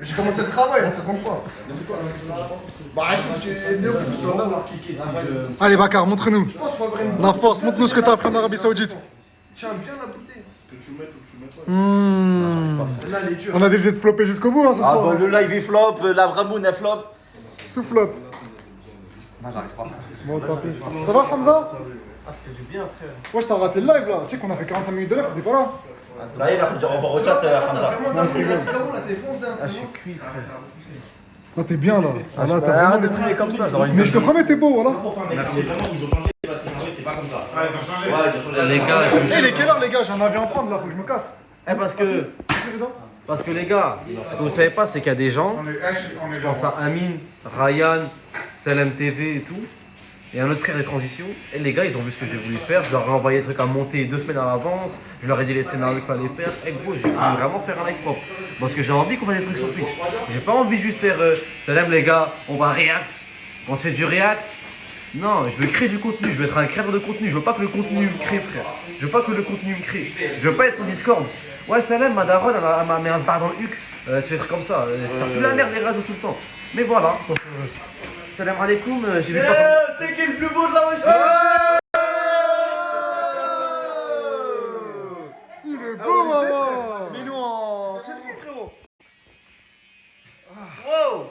J'ai commencé le travail, là, ça compte pas. Bah, j'ai 2 pouces là. Allez, Bakar, montre-nous. Je pense qu'il faut avoir une. La force, montre-nous ce que t'as appris en Arabie Saoudite. Tiens, bien la bouteille. Mmh. Là, elle est dure. On a décidé de flopper jusqu'au bout, hein, ce Ah soir. bah le live est flop, la Bramoun est flop. Tout flop. Non, j'arrive pas. Bon, papy. Ça va, Hamza? Ah, ça fait du bien, frère. Ouais, je t'ai raté le live là. Tu sais qu'on a fait 45 minutes de live, t'étais pas là. Ça y est, là, faut dire au revoir au chat, Hamza. Non, je rigole. Là, t'es fonce d'un. Ah, je suis cuit, frère. Là, t'es bien là. Ah, là, t'as Arrête vraiment de trier comme ça, j'aurais une. Mais je te promets, t'es beau, voilà. Merci. Vraiment, ils ont changé, c'est pas comme ça. Ouais, ils ont changé. Ouais, ils ont changé. Les gars, Eh, il est quelle heure, les gars? J'en avais en prendre là, faut que je me casse. parce que les gars, ce que vous savez pas, c'est qu'il y a des gens, je pense à Amine, Ryan, Salem TV et tout, et un autre frère des transitions, et les gars, ils ont vu ce que j'ai voulu faire, je leur ai envoyé des trucs à monter 2 semaines à l'avance, je leur ai dit les scénarios qu'il fallait faire, et gros, j'ai voulu vraiment faire un live propre, parce que j'ai envie qu'on fasse des trucs sur Twitch. J'ai pas envie juste faire Salem les gars, on va react, on se fait du react. Non, je veux créer du contenu, je veux être un créateur de contenu, je veux pas que le contenu me crée, frère. Je veux pas que le contenu me crée. Je veux pas être sur Discord. Ouais, Salem, ma daronne, elle m'a mis un sbar dans le huc. Tu vas être comme ça. Ça sert plus la merde les réseaux tout le temps. Mais voilà. Salam alaikum, j'y vais pas. C'est qui le plus beau de la wesh? Il est beau, maman. Mais nous en. C'est le fou, frérot.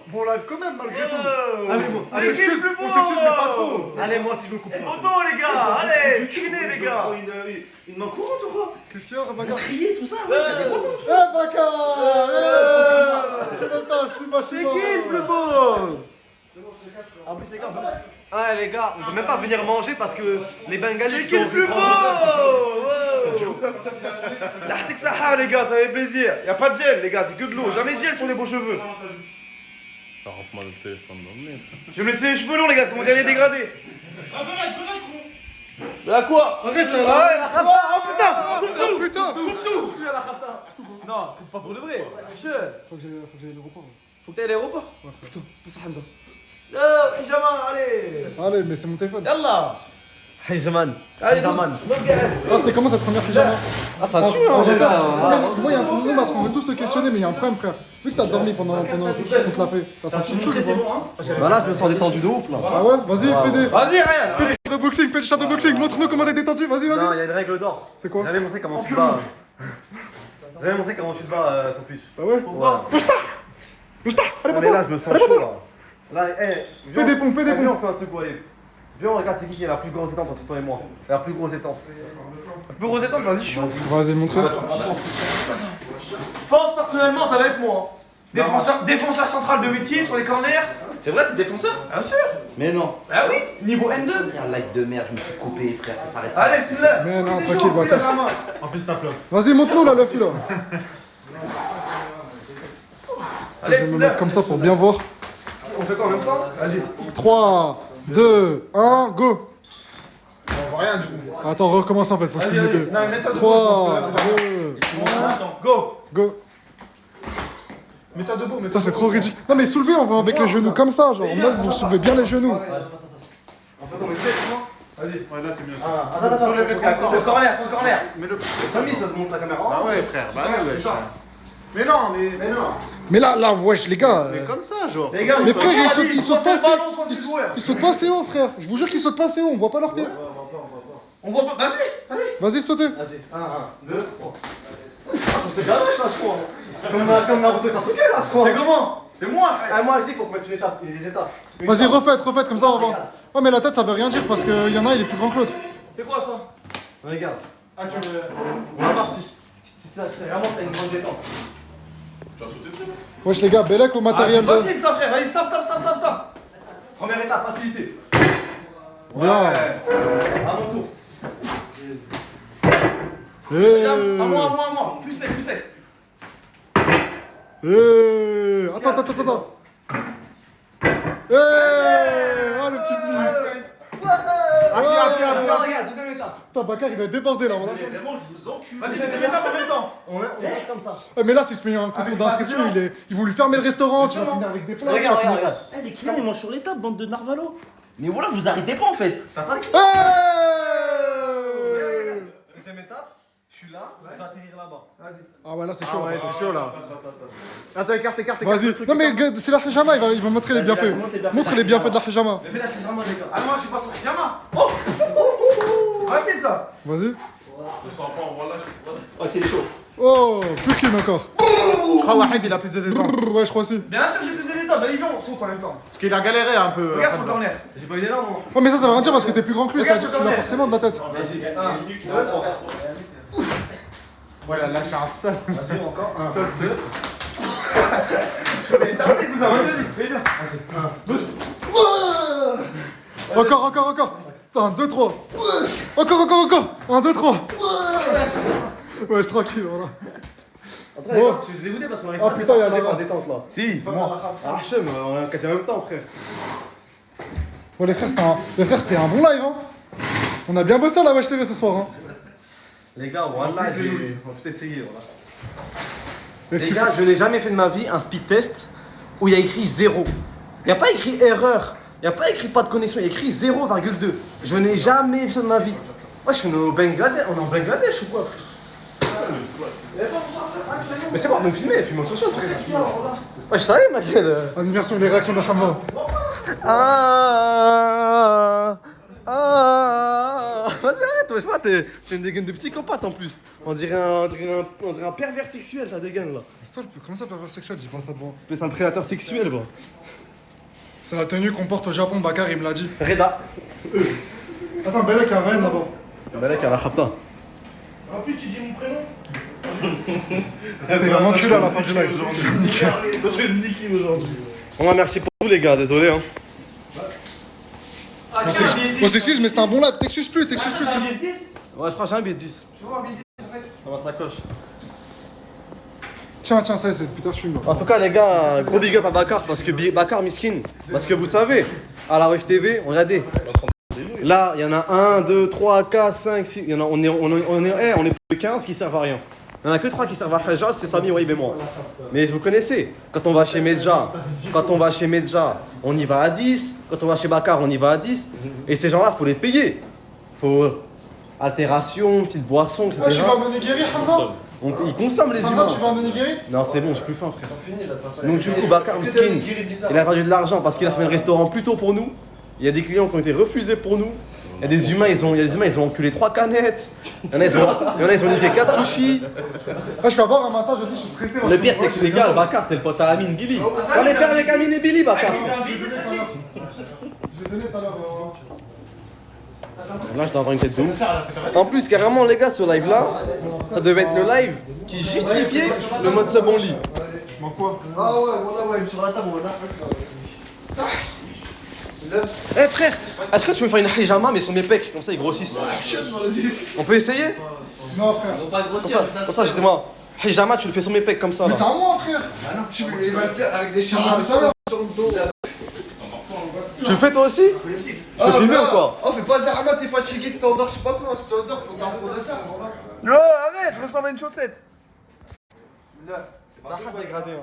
Bon live quand même, malgré tout. Allez, bon. On s'excuse, mais pas trop. Allez, moi si je me coupe. Photo les gars, allez, screenez les gars. Une main courante ou quoi? Qu'est-ce qu'il y a, Bakar? Crier, tout ça, ouais, j'ai des fois ça. Eh, Bakar! Je sais même pas, c'est qui le plus beau? En plus, les gars, ah, les gars, on peut même pas venir manger parce que les Bengalis sont le plus beau. L'artek Sahara, les gars, ça fait plaisir. Y a pas de gel, les gars, c'est que de l'eau. Jamais de gel sur les beaux cheveux. Ça rentre mal le téléphone dans le nez. Je vais me laisser les cheveux longs, les gars, c'est mon dernier dégradé. Là quoi? Arrête, ça Ah là! ouais, la rapta. Oh putain! Oh putain! Non, pas pour de vrai. Monsieur, Faut que j'aille à l'aéroport. faut que t'ailles à l'aéroport. Putain, ça Hamza. Yo, Hijaman, allez. Allez, mais c'est mon téléphone. Yallah. Hijaman. Allez, Hijaman. Ah, c'était comment cette première pyjama? Ah, ça tue, hein, j'ai les gars. Moi, il y a un truc nouveau parce qu'on veut tous te questionner, mais il y a un problème, frère. Vu que t'as dormi pendant qu'on te l'a fait, t'as senti une chose ou pas? Bah là, je me sens détendu de ouf, là. Ah ouais? Vas-y, fais Vas-y, rien. du shadowboxing, fais du shadowboxing. Montre-nous comment t'es détendu, vas-y, Non, vas-y. il y a une règle d'or. C'est quoi? J'avais montré comment tu te bats. J'avais montré comment tu te bats sans plus. Ah ouais? Pourquoi? Ah, mais là, je me sens chaud, là. Là, Fais des pompes, fais des viens, pompes. on fait un truc, ouais. Viens, on regarde c'est qui a la plus grosse étente entre toi et moi. La plus grosse étente. Un peu gros étendre, vas-y, chaud. Vas-y, montre. Je pense personnellement, ça va être moi. Défenseur central de métier sur les corners. C'est vrai, t'es défenseur? Bien sûr. Mais non. Ah oui, niveau N2. Un live de merde, je me suis coupé, frère, ça s'arrête pas. Allez, celui-là. Mais non, C'est tranquille, chaud, Bakar. fais la main. Vas-y, montre-nous là, l'œuf là. Allez, Je vais me celui-là. mettre comme ça pour bien voir. On fait quoi en même temps? Vas-y. 3, 2, 1, go. On voit rien du coup. Attends, recommence en fait, faut que je filme le Non, mets-toi debout. 3, parce que là, 2, Go. go. Mets-toi debout, Putain, c'est trop ridicule. Non, mais soulevez, on va avec les genoux comme ça, genre en mode vous soulevez bien les genoux. On fait comment? Vas-y. Ouais, là c'est mieux. Sur le corner, sur le corner. Samy, ça te montre la caméra. Ah ouais, frère, bah ouais, wesh. Mais non, mais non. Mais là, wesh, les gars. Mais comme ça, genre. Les gars, Mais frère, ils sautent pas assez. ballon, soit c'est joueur. Ils sautent pas assez haut, frère. Je vous jure qu'ils sautent pas assez haut, on voit pas leurs pieds. On voit pas. Vas-y, vas-y. Vas-y, sautez. Vas-y. 1, 2, 3. Ah, c'est bien lâche là, je crois. Comme Naruto et Sasuke là, je crois. C'est comment? C'est moi. Ah, moi, je dis, faut qu'on mette une étape, des étapes. Vas-y, refaites, comme ça on va voir. Oh, mais la tête, ça veut rien dire parce qu'il y en a, il est plus grand que l'autre. C'est quoi ça? Regarde. Ah, tu veux. On va voir si c'est vraiment t'as une bonne détente. Wesh, les gars, Belek au Ah, c'est matériel de. facile ça, frère. Vas-y, stop. Première étape, facilité. Bien. À mon tour. Eh. À moi. Plus sec. Attends. Oh, le petit flip. Regarde, deuxième étape. Putain, Bakar, il va déborder là. Voilà. Vas-y, deuxième étape en même temps. On fait comme ça. Mais là, s'il se fait un contour d'inscription, ils vont lui fermer le restaurant. Tu vas finir avec des plats. Regarde. Eh, les clients, ils mangent sur les tables, bande de narvalo. Mais voilà, vous arrêtez pas en fait. T'as pas de. Hey. Deuxième étape. Je suis là, je vais atterrir là-bas. Vas-y. Ah ouais, là, c'est chaud. C'est chaud là. Attends, écarte. Vas-y. Non, mais c'est la hijama, il va montrer les bienfaits. Montre les bienfaits de la hijama. Mais fais la pyjama, les gars. Ah, moi, je suis pas sur pyjama. Oh. C'est facile ça. Vas-y. Oh, c'est chaud. Oh, plus clean encore. Je crois Wahib il a plus de détente. Ouais, je crois aussi. Bien sûr, j'ai plus d'étapes. Vas-y, viens, on saute en même temps. Parce qu'il a galéré un peu. Regarde sur le corner. J'ai pas eu d'élan, moi. Oh, mais ça veut rien dire parce que t'es plus grand que lui, ça veut dire que tu l'as forcément de la tête. Vas-y, 1, 2, 3. Voilà, là je suis un seul. Vas-y, encore. 1, 2. T'as les cousins, vas-y, viens. Encore. 1, 2, 3. Encore. 1, 2, 3. Ouais, c'est tranquille, voilà. Attends, regarde, je suis dégoûté parce qu'on arrive Ah, pas putain, il y a à Lara. en détente là. Si, c'est moi. Ah, Hachem, on a quasi en même temps, frère. Bon, les frères, c'était un bon live, hein. On a bien bossé à la Wesh TV ce soir, hein. Les gars, voilà, j'ai. On va tout essayer, voilà. Les Excuse- gars, je n'ai jamais fait de ma vie un speed test où il y a écrit 0. Il n'y a pas écrit erreur. Il n'y a pas écrit pas de connexion. Il y a écrit 0,2. Je n'ai jamais fait ça de ma vie. Moi, je suis au Bangladesh. On est en Bangladesh ou quoi, frère? Mais c'est bon, donc filmer, filme autre chose, frère. Ouais, je savais, ma gueule. En immersion, les réactions de Hamza. Vas-y, arrête, wesh, pas, t'es une dégaine de psychopathe en plus. On dirait un pervers sexuel, ta dégaine là. C'est toi, comment ça, pervers sexuel? J'y pense à devant. C'est un prédateur sexuel, bro. C'est la tenue qu'on porte au Japon, Bakar, il me l'a dit. Reda. Attends, Belek, il y a rien là-bas. Balek à la rapta. En plus, tu dis mon prénom. T'es vraiment culé à la fin du live. Bon, merci pour tout, les gars, désolé. Hein. On s'excuse, mais c'était un bon live. T'excuses plus, c'est bon. Ouais, je crois que j'ai un billet 10. Ça va, ça coche. Tiens, ça y est, c'est Peter Schwing. En tout cas, les gars, gros big up à Bakar, parce que Bakar miskin. Parce que vous savez, à la Ref TV, regardez. Là, il y en a 1, 2, 3, 4, 5, 6. Il y en a, on est plus de 15 qui servent à rien. Il n'y en a que 3 qui servent à Hajaz, c'est Sami, Waïb et moi. Mais vous connaissez, quand on va chez Medja, on y va à 10. Quand on va chez Bakar, on y va à 10. Et ces gens-là, faut les payer. Faut altération, petite boisson, etc. Ah, tu vas en onigiri, Hamza? Ils consomment les Hamza, humains. tu vas en onigiri? Non, c'est bon, j'ai plus faim, frère. Donc, du coup, Bakar miskin, il a perdu de l'argent parce qu'il a fait un restaurant plus tôt pour nous. Il y a des clients qui ont été refusés pour nous. Il y a des humains, ils ont enculé 3 canettes. Il y en a, ils ont niqué 4 sushis. Ah, je peux avoir un massage aussi, je suis stressé. Le pire, c'est que les gars, Bakar, c'est le pote à Amine Billy. On les faire avec Amine et Billy, Bakar. Je l'ai donné tout à l'heure. Là, je t'envoie une tête de ouf. En plus, carrément, les gars, ce live-là, ça devait être le live qui justifiait le mode sub only. Ah ouais, sur la table, on va ça. Eh frère, est-ce que tu peux me faire une hijama mais sur mes pecs, comme ça ils grossissent? On peut essayer? Non, frère. Comme ça justement, hijama tu le fais sur mes pecs comme ça. Mais Là. c'est à moi, frère. Il va le faire avec des chiens sur le dos. Tu le fais toi aussi? Je peux filmer ou quoi? Oh, fais pas Zahama, t'es fatigué, tu t'endors, je sais pas quoi, tu t'endors pour t'en de ça. Non, arrête, je ressemble à une chaussette. Ça a dégradé.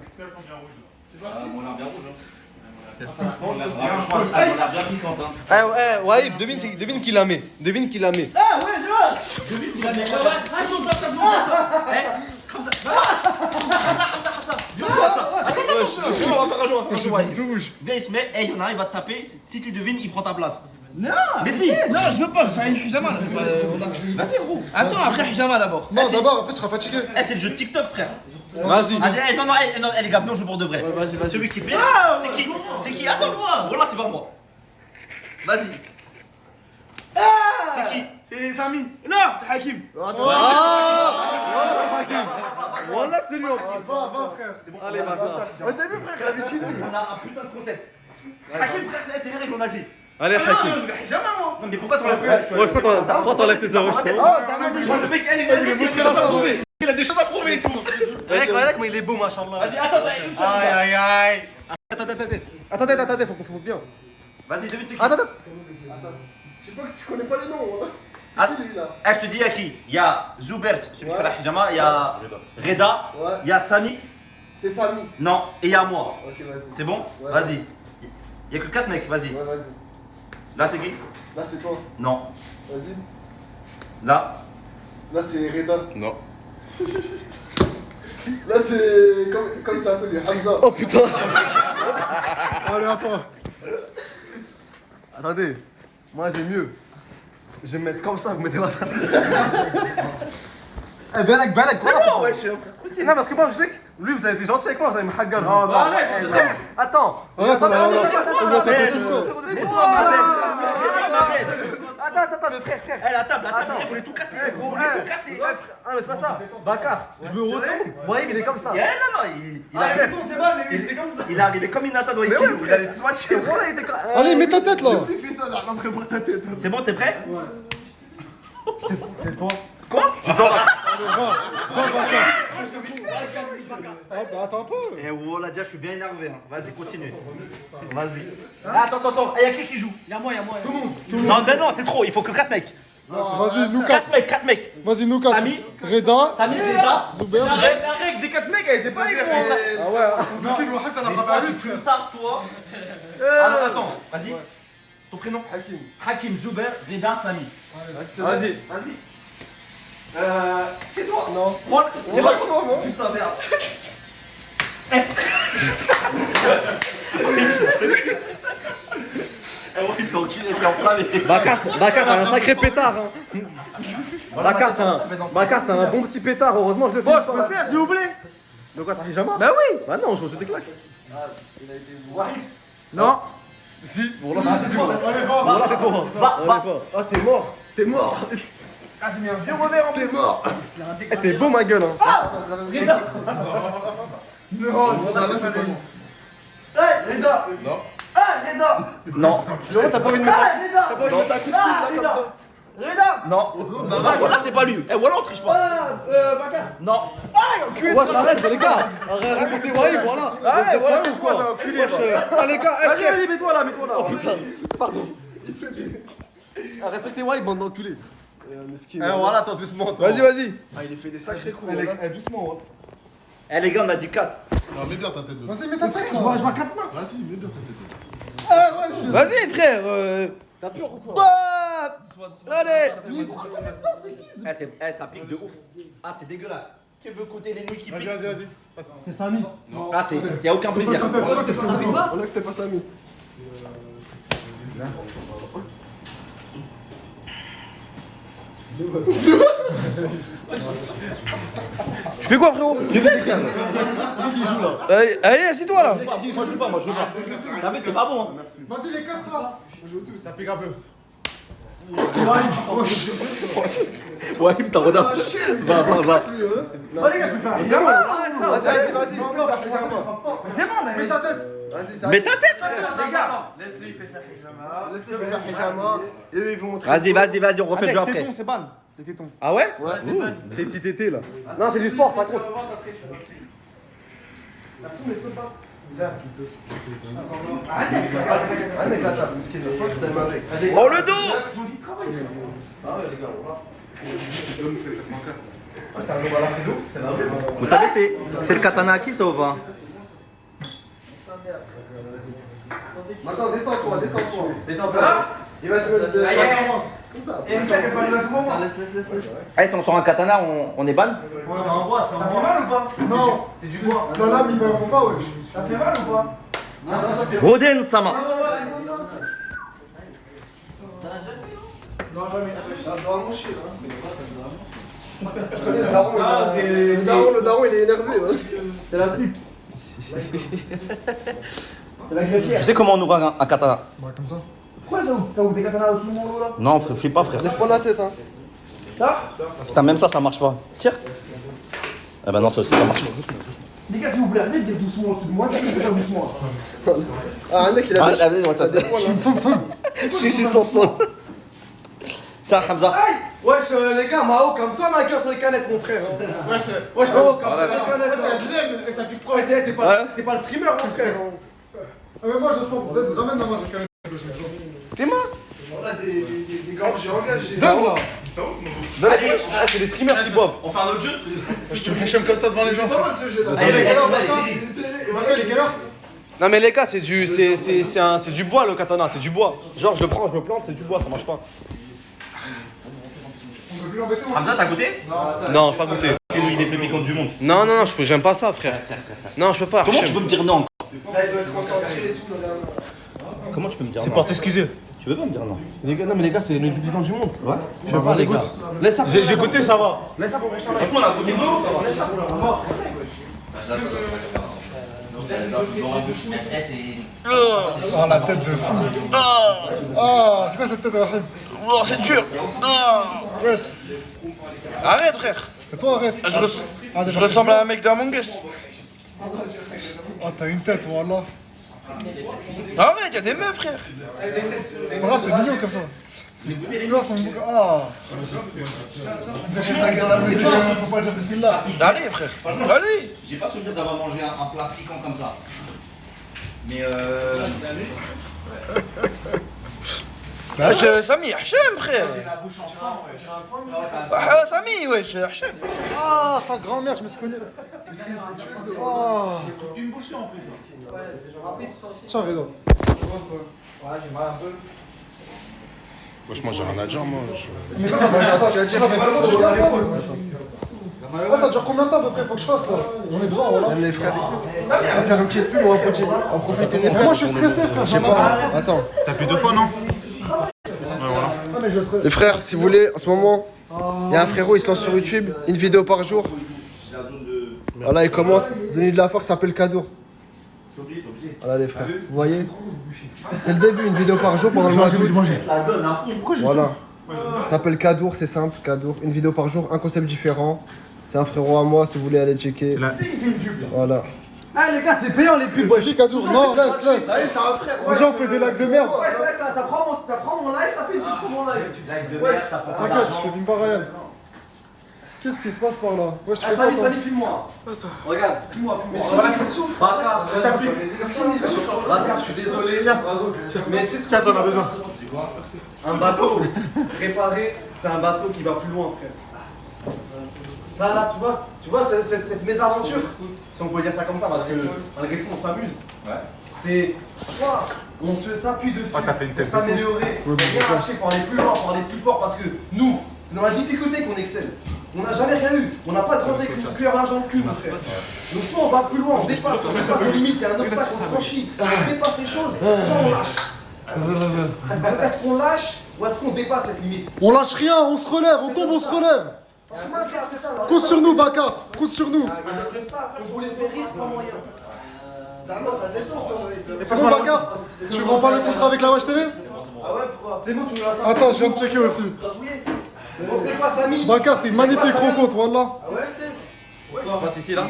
Eh, Waïb, devine qui la met. Devine qui la met. Ah ouais, là. Viens, il se met, il y en a un, il va te taper. Si tu devines, il prend ta place. Non. Mais si. Non, je veux pas, je fais une hijama là. Vas-y, gros. Attends, après hijama d'abord. Non, d'abord, après tu seras fatigué. Eh, c'est le jeu de TikTok, frère. Vas-y. Non, les gars, venez, on joue pour de vrai. Vas-y. Celui qui perd, c'est qui? Attends-moi. Voilà, c'est pas moi. Vas-y. C'est qui? C'est Sami. Non, c'est Hakim. Voilà, c'est Hakim. Voilà, c'est lui en plus. Va, frère. Allez, maintenant. Au début, frère, il avait tué. On a un putain de concept. Hakim, frère, c'est les règles, on a dit. Allez, Non, Hakim. je vais hijama moi. Non, mais pourquoi t'enlèves plus? Ouais, pourquoi t'enlèves tes oreilles? Il a des choses à prouver et tout. Regarde, mais il est beau, machallah. Vas-y, attends, Aïe. Attendez, faut qu'on fasse bien. Vas-y, devine c'est qui. Attends. Je sais pas si je connais pas les noms. Ah, je te dis, il y a qui? Il y a Zoubert, celui qui fait la hijama, il y a Reda, il y a Sami. C'était Sami. Non, et il y a moi. Ok, vas-y. C'est bon? Ouais. Vas-y. Il y a que 4 mecs, vas-y. Ouais, vas-y. Là, c'est qui? Là, c'est toi. Non. Vas-y. Là? Là, c'est Reda. Non. Là, c'est. Comme ça s'appelle lui, Hamza. Oh putain. Allez, attends. Attendez, moi j'ai mieux. Je vais me mettre comme ça, vous mettez la tête. Eh, Balak, C'est bon, ouais, je suis un frère tranquille. Non, parce que moi je sais que lui, vous avez été gentil avec moi, vous avez me haggar. Non, arrête. Attends. Arrête, on a Attends, le frère. La table, Attends. il voulait tout casser. Gros, Il voulait tout casser. Ah, mais c'est pas ça. Bakar, je me retourne. Moi, il est comme ça. Non, il Ah, arrive. ton c'est mal, mais c'est comme ça. Il est arrivé comme Inata dans Mais Ikigo, ouais, il frère. allait te swatcher. Voilà, il était comme. Allez, mets ta tête là. Il fait ça, Zahama, prépare ta tête. C'est bon, t'es prêt? C'est toi. Quoi? Attends un peu. Eh voilà, déjà je suis bien énervé. Hein. Vas-y, continue. Vas-y. Ah, attends, il y a qui joue? Y'a moi. Non, c'est trop, il faut que 4 mecs. Vas-y, nous 4 mecs. Vas-y, nous 4. Sami. Reda. Sami, Reda. Zuber. La règle des 4 mecs, elle était pas avec moi. Ah ouais. Parce que Mohamed, ça l'a pas Vas-y, parlé, tu frère. tardes, toi. Alors, attends, vas-y. Ton prénom? Hakim. Hakim, Zuber, Reda, Sami. Vas-y. C'est toi? Non. Moi, c'est moi. moi. Putain, merde. Eh ouais, il t'enculé, t'es enflammé. Bakar, t'as un sacré pétard. Hein. Bakar, t'as un bon petit pétard. Heureusement, je le fais. Bon, je peux le faire, s'il vous plaît. De quoi, t'as jamais? Bah oui. Bah non, je des claques. Non. Si, bon là c'est toi. Allez, va. Bon là c'est toi. Va. Oh, t'es mort. Ah, j'ai mis un vieux revers en plus. T'es mort. Eh, t'es beau, ma gueule. Hein. Reda. Non, Là, c'est pas bon. Hey, Reda. Non. Hey, Reda. Non. Genre, t'as pas envie de mettre Hey, Reda. un coup de pied là comme ça. Reda. Non. Voilà, c'est pas lui. Eh, voilà, on triche pas. Bakar. Non. Ouais, arrête, les gars. Arrête, respectez Wahib, voilà. Allez, voilà, c'est quoi, ça va enculé, Ah, les gars, Vas-y, vas-y, mets-toi là, mets-toi là. Oh putain, pardon. Ah, respectez Wahib, bande d'enculés. Voilà, toi, doucement. Vas-y, vas-y. Ah, il a fait des sacrés coups. Doucement. Eh, les gars, on a dit 4. Non, mets bien ta tête dedans. Vas-y, mets ta tête. Je vois 4 mains. Vas-y, mets bien ta tête dedans. Vas-y, frère. T'as peur ou quoi? Allez. Eh, ça pique de ouf. Ah, c'est dégueulasse. Qui veut coûter les nuits qui piquent? Vas-y. C'est Samy. Ah, y a aucun plaisir. On a que c'était pas Samy. Tu fais quoi, frérot? Allez, assieds-toi là. Moi, je joue pas. Ça fait, c'est pas bon. Vas-y, les 4 là. On joue tous. Ça pique un peu. Wahib, t'as rodin. Va. Oh, les gars, tu fais un examen. Vas-y. C'est bon, mais. Mets ta tête. Mets ta tête, frère. Les gars, laisse-lui faire sa pyjama. Laissez faire sa pyjama. Et eux, ils vont montrer. Vas-y, on refait le jeu Les après. tétons, c'est ban. Les tétons. Ah ouais? Ouais, c'est pas. C'est les petits tétés là. Non, c'est du sport, par contre. Arrête la table, parce qu'il est sport, je t'aime avec. Oh, le dos! Ah ouais, les gars, voilà. Vous savez, c'est le katana à qui, ça ou pas? Attends, détends-toi. Il va te mettre de. Comme ça. Et Mika, il va pas à tout moment. Laisse. Eh, si on sort un katana, on est ban? C'est en bois, c'est en Ça fait bois. mal ou pas? Non. C'est du bois. Non, là, il va pas, wesh. Ça fait mal ou pas? Non, ça c'est. Roden, Sama. Non, jamais. Ça doit manger là. Je connais le daron. Le daron, il est énervé. C'est la slip. C'est la greffière. Tu sais comment on ouvre un katana? Bah, comme ça. Pourquoi ça ouvre des katanas au sumo là? Non, flippe pas, frère. Lève pas la tête, hein. Ça? Putain, même ça marche pas. Tire. Eh ben non, ça aussi, ça marche pas. Les gars, s'il vous plaît, arrêtez de dire doucement au-dessus de moi, ça fait doucement. Ah, un mec, il a. Ah, ouais, ça c'est. Chichi sans son. Tiens, Hamza. Wesh, les gars, Mao, comme toi, Michael, sur les canettes, mon frère. Wesh, Mao, comme toi, les canettes. C'est la deuxième, et ça pique trop. T'es pas le streamer, mon frère. Ah, mais moi, j'espère peut-être. Ramène-moi moi, cette canette. C'est moi. On a des gorgées engagées. Donne là. Donne les bouches. Ah, c'est des streamers qui boivent. On fait un autre jeu? Je te mets comme ça devant les gens. Pas mal ce jeu-là. Il est quelle heure? Non mais les gars, c'est du bois le katana, c'est du bois. Genre je le prends, je me plante, c'est du bois, ça marche pas. On peut plus l'embêter, moi. Hamza, t'as goûté? Non, j'ai pas goûté. C'est lui, il est plus piquant du monde. Non, j'aime pas ça, frère. Non, je peux pas. Comment tu peux me dire non? Là, il doit être concentré et tout. Comment tu peux me dire C'est non? pour t'excuser. Tu peux pas me dire non? Les gars, non mais les gars, c'est le plus piquant du monde. Ouais. Je sais pas, les écoute. Laisse ça. J'ai goûté, ça va. Laisse ça pour moi. Franchement, on a goûté d'eau, ça va. Laisse ça pour moi. Ah, la tête de fou. Ah, c'est quoi cette tête, Rahim? Oh, c'est dur. Wesh. Arrête, frère. C'est toi, arrête. Ah, Je ressemble à un mec d'Among Us. Ah, t'as une tête, wallah. Arrête, y'a des meufs, frère. C'est pas grave, t'es mignon comme ça. Quoi, son... Ah. J'achète la guerre à la musique, faut pas dire bismillah. Allez, frère. Vas-y. J'ai pas souvenir d'avoir mangé un plat piquant comme ça. Mais Samy, Hachem, frère. Samy, wesh, Hachem. Ah, sa grand-mère, je me suis connu. Ah. Tiens, Reda. Wesh, moi j'ai rien à dire, moi. Mais ça fait vraiment du bien, ça. Ah, ça dure combien de temps à peu près? Faut que je fasse là. J'en ai besoin, voilà. Les frères. On va faire une petite pub, on va profiter des frères. Moi, je suis stressé, frère. J'en ai pas. Attends. T'as plus deux fois, non? Ah, mais je serais. Les frères, si vous voulez, en ce moment, il y a un frérot, il se lance sur YouTube, une vidéo par jour. Voilà, il commence. Donnez de la force, ça s'appelle Kadour. Voilà les frères, vous voyez? C'est le début, une vidéo par jour pendant le mois d'août. Voilà. Ça s'appelle Kadour, c'est simple, Kadour. Une vidéo par jour, un concept différent. C'est un frérot à moi, si vous voulez aller checker. Voilà. Ah les gars, c'est payant les pubs. C'est qui Kadour? Non, laisse. Ah oui, c'est un frère. Déjà, on fait des lives de merde. Ouais, ça prend mon live, ça fait une pub sur mon live. T'inquiète, je filme pas Ryan. Qu'est-ce qui se passe par là? Ouais, je te fais Samy, pas, filme-moi. Regarde, filme-moi. Voilà, il souffle. Bakar, Bakar, je suis désolé. Tiens, mais tu sais ce qu'on a besoin? Un bateau préparé, c'est un bateau qui va plus loin, frère. Là, tu vois cette mésaventure, si on peut dire ça comme ça, parce que malgré tout, on s'amuse. C'est soit on se s'appuie dessus pour s'améliorer, pour bien lâcher, pour aller plus loin, pour aller plus fort, parce que nous, c'est dans la difficulté qu'on excelle. On n'a jamais rien eu, on n'a pas de grands cuillères à l'argent dans le cul, mon frère. Donc soit on va plus loin, on dépasse nos limites, il y a un obstacle, on franchit, on dépasse les choses, soit on lâche. Donc est-ce qu'on lâche ou est-ce qu'on dépasse cette limite? On lâche rien, on se relève, on tombe, on se relève. Compte sur nous, Bakar, compte sur nous. On voulait faire rire sans moyen. C'est bon, Bakar? Tu rends pas le contrat avec la Wesh TV? Ah ouais, pourquoi? C'est bon, tu me l'as fait. Attends, je viens de checker aussi. Donc c'est quoi, Samy? Bakar, t'es une magnifique rencontre, wallah. Ah ouais, Je passe ici là.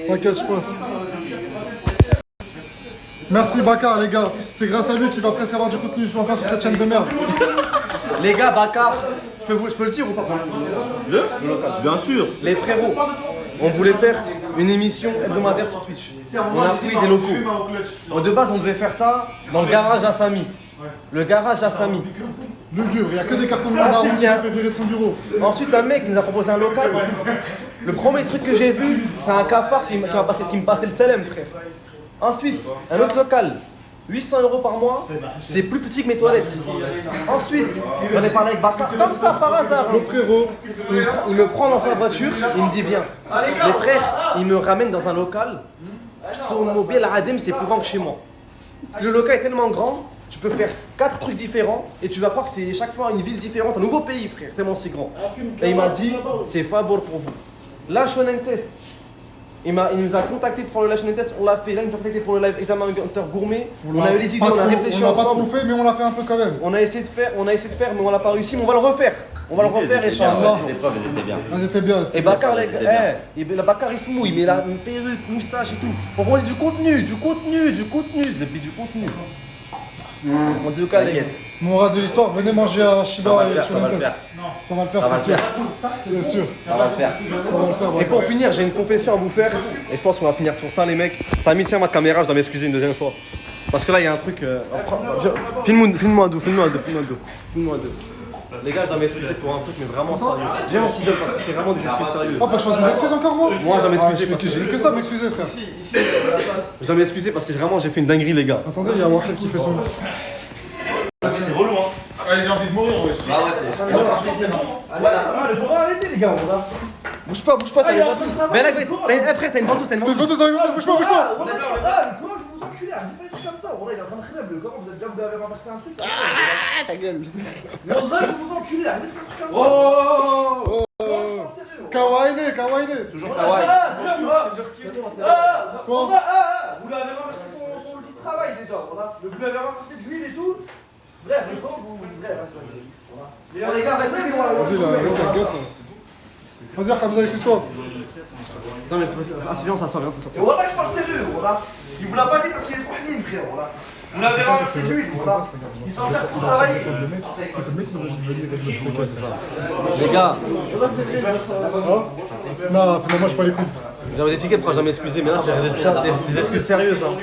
T'inquiète, je passe. Merci Bakar, les gars. C'est grâce à lui qu'il va presque avoir du contenu enfin sur cette chaîne de merde. Les gars, Bakar, je peux le dire ou pas? Le Bien sûr. Les frérots, on voulait faire une émission hebdomadaire sur Twitch. On a fouillé des locaux. De base, on devait faire ça dans le garage à Samy. Le garage à Samy. Lugubre, il n'y a que des cartons de mandat qui s'est fait virer de son bureau. Ensuite, un mec nous a proposé un local. Le premier truc que j'ai vu, c'est un cafard qui me passait le salem, frère. Ensuite, un autre local. 800 € par mois, c'est plus petit que mes toilettes. Ensuite, j'en ai parlé avec Bakar, comme ça par hasard. Le frérot, Il me prend dans sa voiture, il me dit viens. Les frères, il me ramène dans un local. Son mobile à Adem, c'est plus grand que chez moi. Le local est tellement grand, tu peux faire 4 trucs différents et tu vas croire que c'est chaque fois une ville différente, un nouveau pays, frère, tellement c'est grand. Et il m'a dit, c'est Fabor pour vous. La Shonen Test. Il nous a contacté pour faire le live Shonen Test, on l'a fait. Là, il nous a contacté pour le live Examen Hunter Gourmet. On a eu les idées, on a réfléchi ensemble. On l'a pas ensemble. trop fait, mais on l'a fait un peu quand même. On a essayé de faire, mais on l'a pas réussi, mais on va le refaire. On va le refaire et changer. Les épreuves, elles étaient bien. Elles étaient bien. Et Bakar, les gars, la Bakar il se mouille, mais il a une perruque, moustache et tout. Pour moi, c'est du contenu, c'est du contenu. En tout cas, les gars. Morale de l'histoire, venez manger à Shiba et Ça va le faire. Ça va le faire, c'est sûr. C'est sûr. Ça va le faire. Ça va le faire. Et pour finir, j'ai une confession à vous faire. Et je pense qu'on va finir sur ça, les mecs. Samy, tiens ma caméra, je dois m'excuser une deuxième fois. Parce que là, il y a un truc. Filme-moi à dos. Les gars, je dois m'excuser pour un truc, mais vraiment sérieux. J'ai mon ciseau parce que c'est vraiment des excuses sérieuses. Oh, faut que je fasse des excuses encore, moi? Moi, je dois m'excuser Ah, parce que j'ai que ça à m'excuser, frère. Je dois m'excuser parce que vraiment, j'ai fait une dinguerie, les gars. Attendez, il y a Wahel qui fait son. C'est relou, hein. Allez, j'ai envie de mourir, wesh. Ah ouais, c'est. Je pourrais arrêter, les gars, on va. Bouge pas, t'as une ventouse. Mais là, frère, t'as une ventouse, T'es une ventouse dans une ventouse, bouge pas, bouge pas. Comment je vous enculez, arrêtez pas de trucs comme ça. Il est en train de crève, le gars, vous avez renversé un truc. Ah, ta gueule. Mais on va vous enculer, arrêtez de faire des trucs comme ça. Oh, Kawaii. Toujours kawaii. Quoi? Vous l'avez renversé son outil de travail déjà, voilà. Vous l'avez renversé de l'huile et tout. Bref, le camp, vous. Bref, les gars, respectez-moi. Vas-y, là, reste la gueule. Vas-y, Hamza, excuse-toi. Non, mais viens, ça sort. Et voilà, je parle sérieux, voilà. Il vous l'a pas dit parce qu'il est trop hnine, frère, voilà. Vous l'avez renversé de l'huile, voilà. Il s'en sert pour travailler. Les gars, Non, finalement, j'ai pas les coups. je vais vous expliquer pourquoi je dois m'excuser, mais là, c'est des excuses sérieuses. Hein.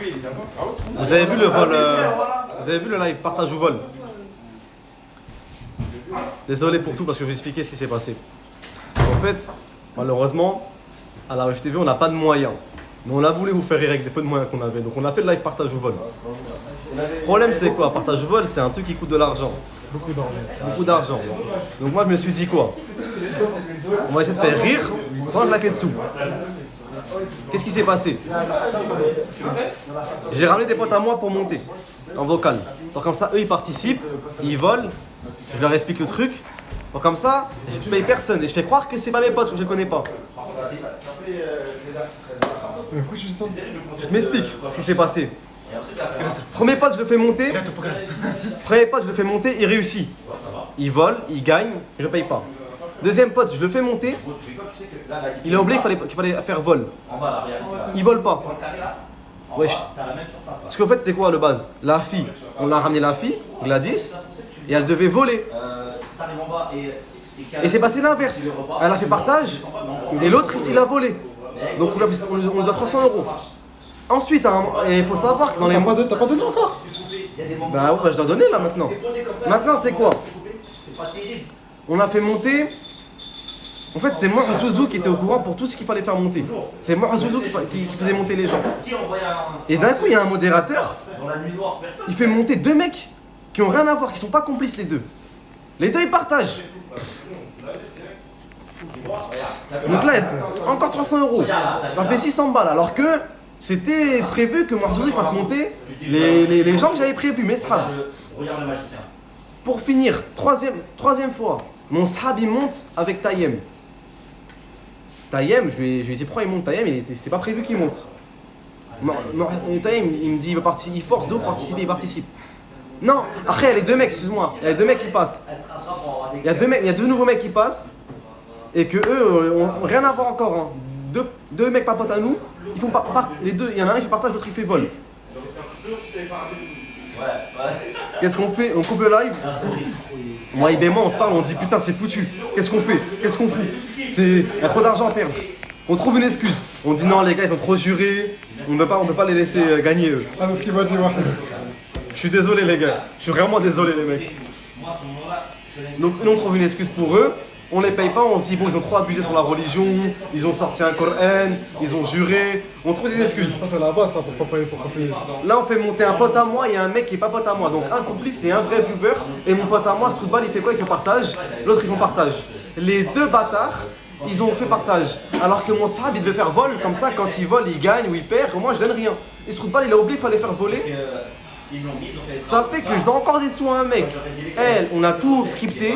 Vous avez vu le vol, vous avez vu le live partage ou vol? Désolé pour tout parce que je vais vous expliquer ce qui s'est passé. En fait, malheureusement, à la Wesh TV, on n'a pas de moyens. Mais on a voulu vous faire rire avec des peu de moyens qu'on avait. Donc on a fait le live partage ou vol. Le problème c'est quoi? Partage ou vol, c'est un truc qui coûte de l'argent. Beaucoup d'argent. Donc moi je me suis dit quoi? On va essayer de faire rire sans claquer dessous. Qu'est-ce qui s'est passé? J'ai ramené des potes à moi pour monter en vocal. Donc comme ça, eux ils participent, ils volent, je leur explique le truc. Donc comme ça, je ne paye personne et je fais croire que c'est pas mes potes, que je les connais pas. Pourquoi tu dis ça? Je m'explique ce qui s'est passé. Premier pote, je le fais monter. Il réussit. il vole, il gagne, je paye pas. Deuxième pote, je le fais monter, il a oublié qu'il fallait faire vol. Il vole pas. Wesh. Parce qu'en fait, c'était quoi le base? La fille, on l'a ramené la fille, Gladys, et elle devait voler. Et c'est passé l'inverse. Elle a fait partage, et l'autre, il a volé. Donc on lui doit 300 €. Ensuite, il faut savoir que dans les... T'as pas donné encore? Bah ouais, je dois donner là maintenant. Maintenant, c'est quoi? On a fait monter... En fait, c'est moi, Zouzou, qui était au courant pour tout ce qu'il fallait faire monter. C'est moi, Zouzou, qui faisait monter les gens. Et d'un coup, il y a un modérateur, il fait monter 2 mecs qui ont rien à voir, qui sont pas complices les deux. Les deux, ils partagent. Donc là, encore 300 €. Ça fait 600 balles, alors que c'était prévu que moi, Zouzou, fasse monter les gens que j'avais prévus, mes sahab. Pour finir, troisième fois, mon sahab, il monte avec Tayem. Tayem, je lui ai dit pourquoi il monte. Tayem, c'était pas prévu qu'il monte. Tayem, il me dit il force d'où participer, il participe. Non, après il y a les 2 mecs, excuse-moi, il y a 2 mecs qui passent. Il y a 2 nouveaux mecs qui passent et que eux ont rien à voir encore. Hein. Deux mecs papotent à nous, ils font les deux, il y en a un qui fait partage, l'autre il fait vol. Qu'est-ce qu'on fait? On coupe le live. Moi, et moi, on se parle, on dit putain, c'est foutu. Qu'est-ce qu'on fait? Qu'est-ce qu'on fout? Il y a trop d'argent à perdre. On trouve une excuse. On dit non, les gars, ils ont trop juré. On ne peut pas les laisser gagner eux. Ah, c'est ce qu'il m'a dit, ouais. Je suis désolé, les gars. Je suis vraiment désolé, les mecs. Donc, nous, on trouve une excuse pour eux. On les paye pas, on se dit bon, ils ont trop abusé sur la religion, ils ont sorti un Coran, ils ont juré, on trouve des excuses. Ça, c'est la base, ça, pour pas payer. Là, on fait monter un pote à moi et un mec qui est pas pote à moi. Donc, un complice et un vrai viewer. Et mon pote à moi, ce trou de balle, il fait quoi? Il fait partage. L'autre, ils font partage. Les 2 bâtards, ils ont fait partage. Alors que mon sahab, il devait faire vol, comme ça, quand il vole, il gagne ou il perd. Moi, je donne rien. Et ce trou de balle, il a oublié qu'il fallait faire voler. Ça fait que je donne encore des sous à un mec. Elle, on a tout scripté.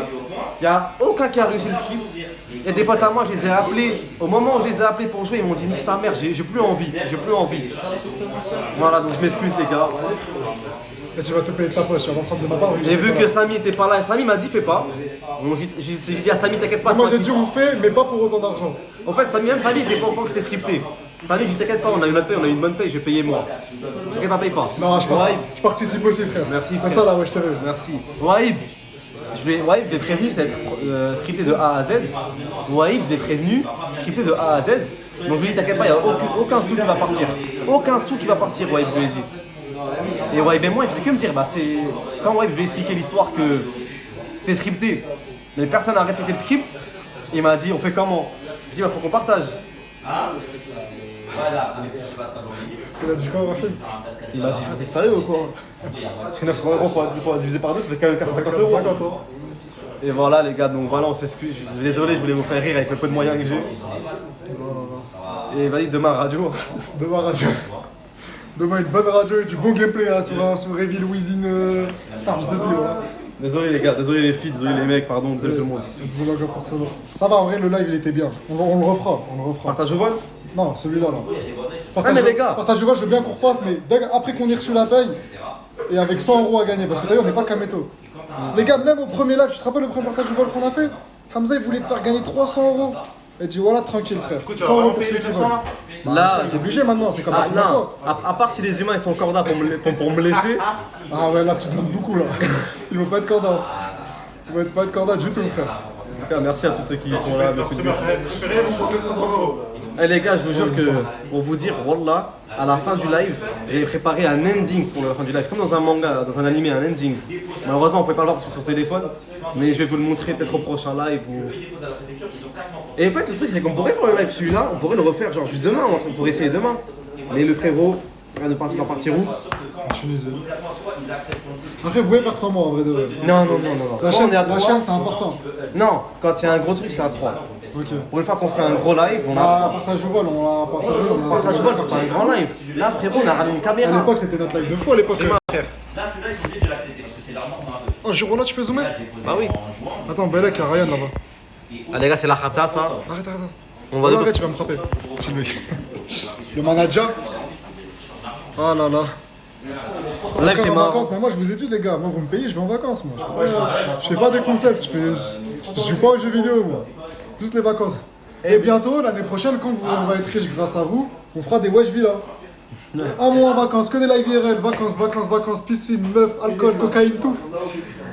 Il n'y a aucun qui a réussi le script. Il y a des potes à moi, je les ai appelés. Au moment où je les ai appelés pour jouer, ils m'ont dit nique sa mère, j'ai plus envie. Voilà, donc je m'excuse les gars. Et tu vas te payer ta poche, tu vas prendre de ma part. Et vu que Samy était pas là, Samy m'a dit fais pas. Donc j'ai dit à Samy t'inquiète pas. Moi j'ai dit on fait, mais pas pour autant d'argent. En fait, Samy était pas au courant que c'était scripté. Samy, je dis t'inquiète pas, on a une bonne paye, je vais payer moi. T'inquiète pas, paye pas. Non, je participe aussi, frère. Merci. C'est ça là, ouais, je te veux. Merci. Waïb, je l'ai prévenu, ça va être scripté de A à Z. Waïb, je l'ai prévenu, scripté de A à Z. Donc je lui ai dit t'inquiète pas, il n'y a aucun sou qui va partir. Aucun sou qui va partir, Waïb, je lui ai dit. Et Waïb et moi, il faisait que me dire, quand Waïb, je lui ai expliqué l'histoire que c'était scripté, mais personne n'a respecté le script, il m'a dit on fait comment? Je lui ai dit faut qu'on partage. Il a dit quoi, Rafik? Il m'a dit t'es sérieux ou quoi? Parce que 900 € faut diviser par 2, ça fait quand même 450 €. 50 €. Et voilà les gars, donc voilà, on s'excuse. Désolé, je voulais vous faire rire avec le peu de moyens que j'ai. Et vas-y, demain radio. Demain radio. Demain une bonne radio et du bon gameplay hein, sur Evil Within RZB. Désolé les gars, désolé les filles, désolé les mecs, pardon, désolé tout le monde. Désolé encore pour cela. Ça va, en vrai, le live il était bien. On le refera. Partage au vol? Non, celui-là là. Mais les gars, partage au vol, je veux bien qu'on refasse, mais après qu'on ait reçu la paye, et avec 100 € à gagner, parce que d'ailleurs on n'est pas Kameto. Les gars, même au premier live, tu te rappelles le premier partage du vol qu'on a fait? Hamza il voulait faire gagner 300 €. Il dit voilà, tranquille frère. 100 € pour ceux qui veulent. Là, c'est obligé maintenant, c'est comme la première fois. À part si les humains ils sont encore là pour me laisser. Ah ouais, là tu demandes beaucoup là. Ils vont pas être corda. Ils vont pas être corda du tout frère. En tout cas, merci à tous ceux qui sont là depuis le début. Eh les gars, je vous jure que pour vous dire, wallah, à la fin du live, j'ai préparé un ending pour la fin du live, comme dans un manga, dans un animé, un ending. Malheureusement, on pouvait pas le voir parce que sur téléphone, mais je vais vous le montrer peut-être au prochain live. Et en fait, le truc, c'est qu'on pourrait faire le live celui-là, on pourrait le refaire genre juste demain, on pourrait essayer demain. Mais le frérot, il va partir où? En Tunisie. Après, vous pouvez faire sans moi en vrai de vrai. Non. La chaîne, c'est important. Non, quand il y a un gros truc, c'est à 3. Ok. Pour une fois qu'on fait un gros live, on a. Partage au vol, on a partagé. Partage au vol, c'est pas un grand live. Là, frérot, on a ramené une caméra. À l'époque, c'était notre live de fou à l'époque. Là, celui-là, ils sont obligés de l'accepter parce que c'est leur norme un peu. Oh, Girona, tu peux zoomer? Bah oui. Attends, Belek, il y a Ryan là-bas. Ah, les gars, c'est la khata ça. Arrête. On va arrête, tu vas me frapper. Petit mec. Le manager. Oh là là. Là, Encore t'es en marrant. vacances, mais moi je vous ai dit les gars, moi vous me payez, je vais en vacances moi. Je fais pas des concepts, je joue pas aux jeux vidéo moi. Juste les vacances. Et bientôt, l'année prochaine, quand on va être riche grâce à vous, on fera des wesh villas. Un mois en vacances, que des live IRL, vacances, piscine, meuf, alcool, cocaïne, tout.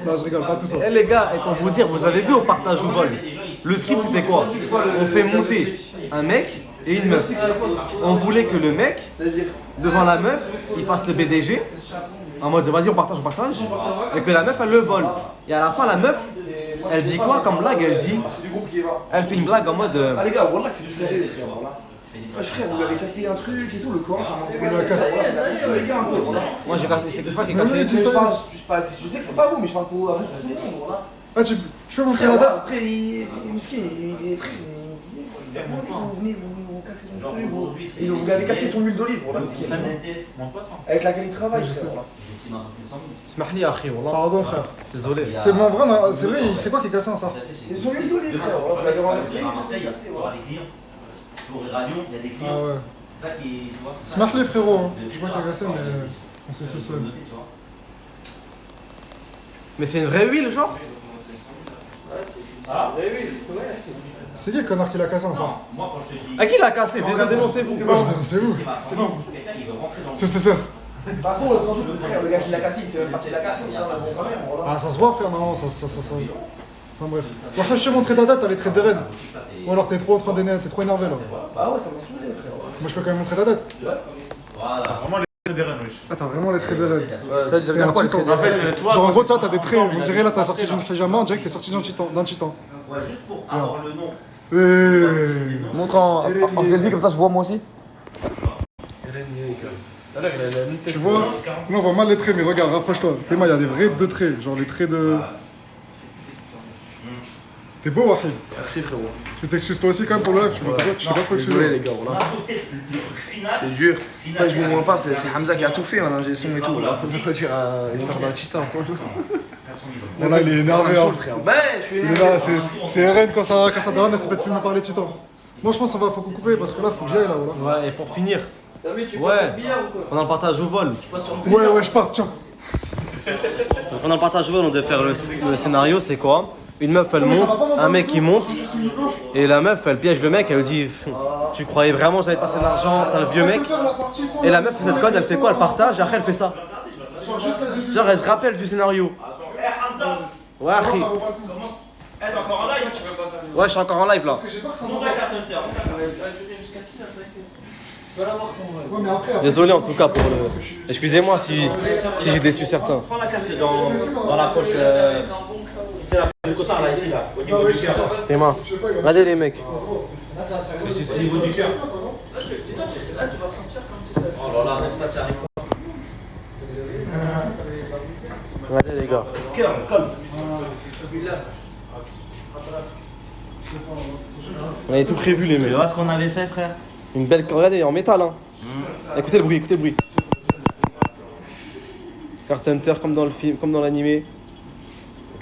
Non, je rigole, pas tout ça. Eh les gars, et pour vous dire, vous avez vu au partage ou vol, le script c'était quoi? On fait monter un mec et une meuf. On voulait que le mec, devant la meuf, il fasse le BDG, en mode vas-y on partage, et que la meuf elle le vole. Et à la fin la meuf, elle dit quoi comme blague? Elle fait une blague en mode... Ah les gars, voilà que c'est du sérieux, frère, voilà. Ouais, frère, vous lui avez cassé un truc et tout, le corps, ça manque de respect. Les gars, un peu, voilà. Moi j'ai cassé, c'est toi qui ai Mais cassé. oui, tu sais. Je sais que c'est pas vous, mais je parle pour vous, voilà. Ah, je peux montrer la date? Après, il est frère, vous venez vous casser son truc, vous lui avez cassé son huile d'olive, voilà, avec laquelle il travaille, je sais. Smahli akhi, wallah. Pardon frère. Désolé. C'est mon vrai, c'est vrai, c'est quoi qui est cassé en ça? C'est son huile d'olive, frère, vous l'avez renversé. Pour les radios, il y a des clients. Ah ouais. C'est ça qui, tu vois. Smart les frérots, hein. Je sais pas qui a cassé, mais on sait ce soir. Mais c'est une vraie huile genre? C'est qui le connard qui l'a cassé en ça? Moi, quand je te dis. À qui l'a cassé? Déjà dénoncez-vous. C'est vous. Quelqu'un, il veut rentrer dans le. C'est. De toute façon, sans doute, frère, le gars qui l'a cassé, il sait même pas qui l'a cassé, on a la bonne mère, voilà. Ah, ça se voit frère, non, ça. Enfin bref. Bon, après, je sais montrer ta date, elle est très déraine. Ou alors t'es trop énervé là. Bah ouais, ça m'a saoulé, frère. Moi je peux quand même montrer ta date. Voilà. Ah, t'as vraiment les traits de rêve. Ça veut dire quoi le trait de rêve? Genre en gros, tu vois, t'as des traits, on dirait là, t'as sorti d'une hijama, on dirait que t'es sorti d'un titan. Ouais, juste pour avoir le nom. Montre en selfie comme ça je vois moi aussi. Tu vois, là on voit mal les traits, mais regarde, rapproche-toi. Théma, il y a des vrais deux traits, genre les traits de. T'es beau, Wahid. Merci frérot. Je t'excuse toi aussi quand même pour le live, je sais pas trop excuser. Désolé les gars, voilà. C'est dur. Après, je vous mens pas, c'est Hamza qui a tout fait, un ingé son et tout. Il sort d'un titan. Bon là, il est énervé, hein. Ben, je suis Il est là, c'est RN quand ça donne, elle s'est fait filmer par les titans. Moi je pense qu'on faut couper parce que là, faut que j'y aille là, voilà. Ouais, et pour finir. Ouais, pendant le partage au vol. Ouais, je passe, tiens. Donc pendant le partage au vol, on devait faire le scénario, c'est quoi? Une meuf elle monte, un mec il monte, et la meuf elle piège le mec, elle lui dit tu croyais vraiment que j'allais te passer de l'argent, c'est un vieux mec. Et la meuf fait cette conne, elle fait quoi? Elle partage et après elle fait ça. Genre elle se rappelle du scénario. Ouais, akhi. Ouais, je suis encore en live là. Désolé en tout cas pour le. Excusez-moi si j'ai déçu certains. Prends la carte dans la poche. C'est la poche de cotard là, ici, là, au niveau du cœur. Tes mains. Regardez les mecs. C'est au niveau du cœur. Oh là là, même ça, tu arrives pas. Regardez les gars. Cœur, colle. On avait tout prévu les mecs. Tu vois ce qu'on avait fait, frère? Une belle. Regardez en métal hein. Écoutez le bruit, Carte Hunter comme dans le film, comme dans l'animé.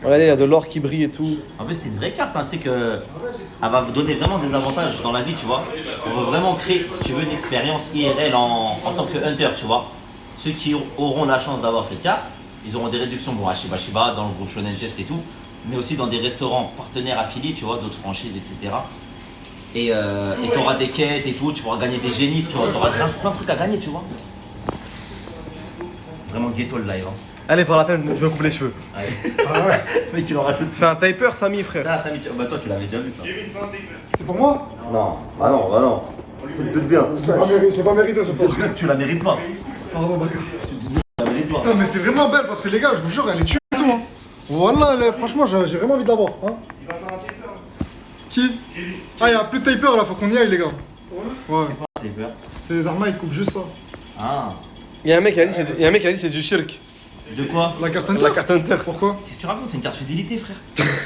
Regardez, il y a de l'or qui brille et tout. En plus, c'était une vraie carte, hein. Tu sais que elle va vous donner vraiment des avantages dans la vie, tu vois. On veut vraiment créer, si tu veux, une expérience IRL en tant que hunter, tu vois. Ceux qui auront la chance d'avoir cette carte, ils auront des réductions, bon, à Shiba, dans le groupe Shonen Test et tout, mais aussi dans des restaurants partenaires affiliés, tu vois, d'autres franchises, etc. Et tu auras des quêtes et tout, tu pourras gagner des génies, tu auras plein de trucs à gagner, tu vois. Vraiment ghetto le live. Hein. Allez, pour la peine, je me coupe les cheveux. Allez. Mais tu l'auras rajoute. Fais un taper, Samy, frère. Ça, Samy, bah toi, tu l'avais déjà vu, ça. C'est pour moi? Non, bah non. Tu te doutes bien. J'ai pas mérité ce soir. Tu la mérites pas. Pardon, Bakar. Tu la mérites pas. Non, mais c'est vraiment belle parce que les gars, je vous jure, elle est tue et tout. Hein. Voilà, franchement, j'ai vraiment envie de l'avoir. Hein. Qui? Ah, il y a plus de taper là, faut qu'on y aille, les gars. Ouais. C'est les armes, ils coupent juste ça. Ah. Il y a un mec qui a dit c'est du shirk. De quoi? La carte Hunter. La carte Hunter. Pourquoi? Qu'est-ce que tu racontes? C'est une carte fidélité, frère.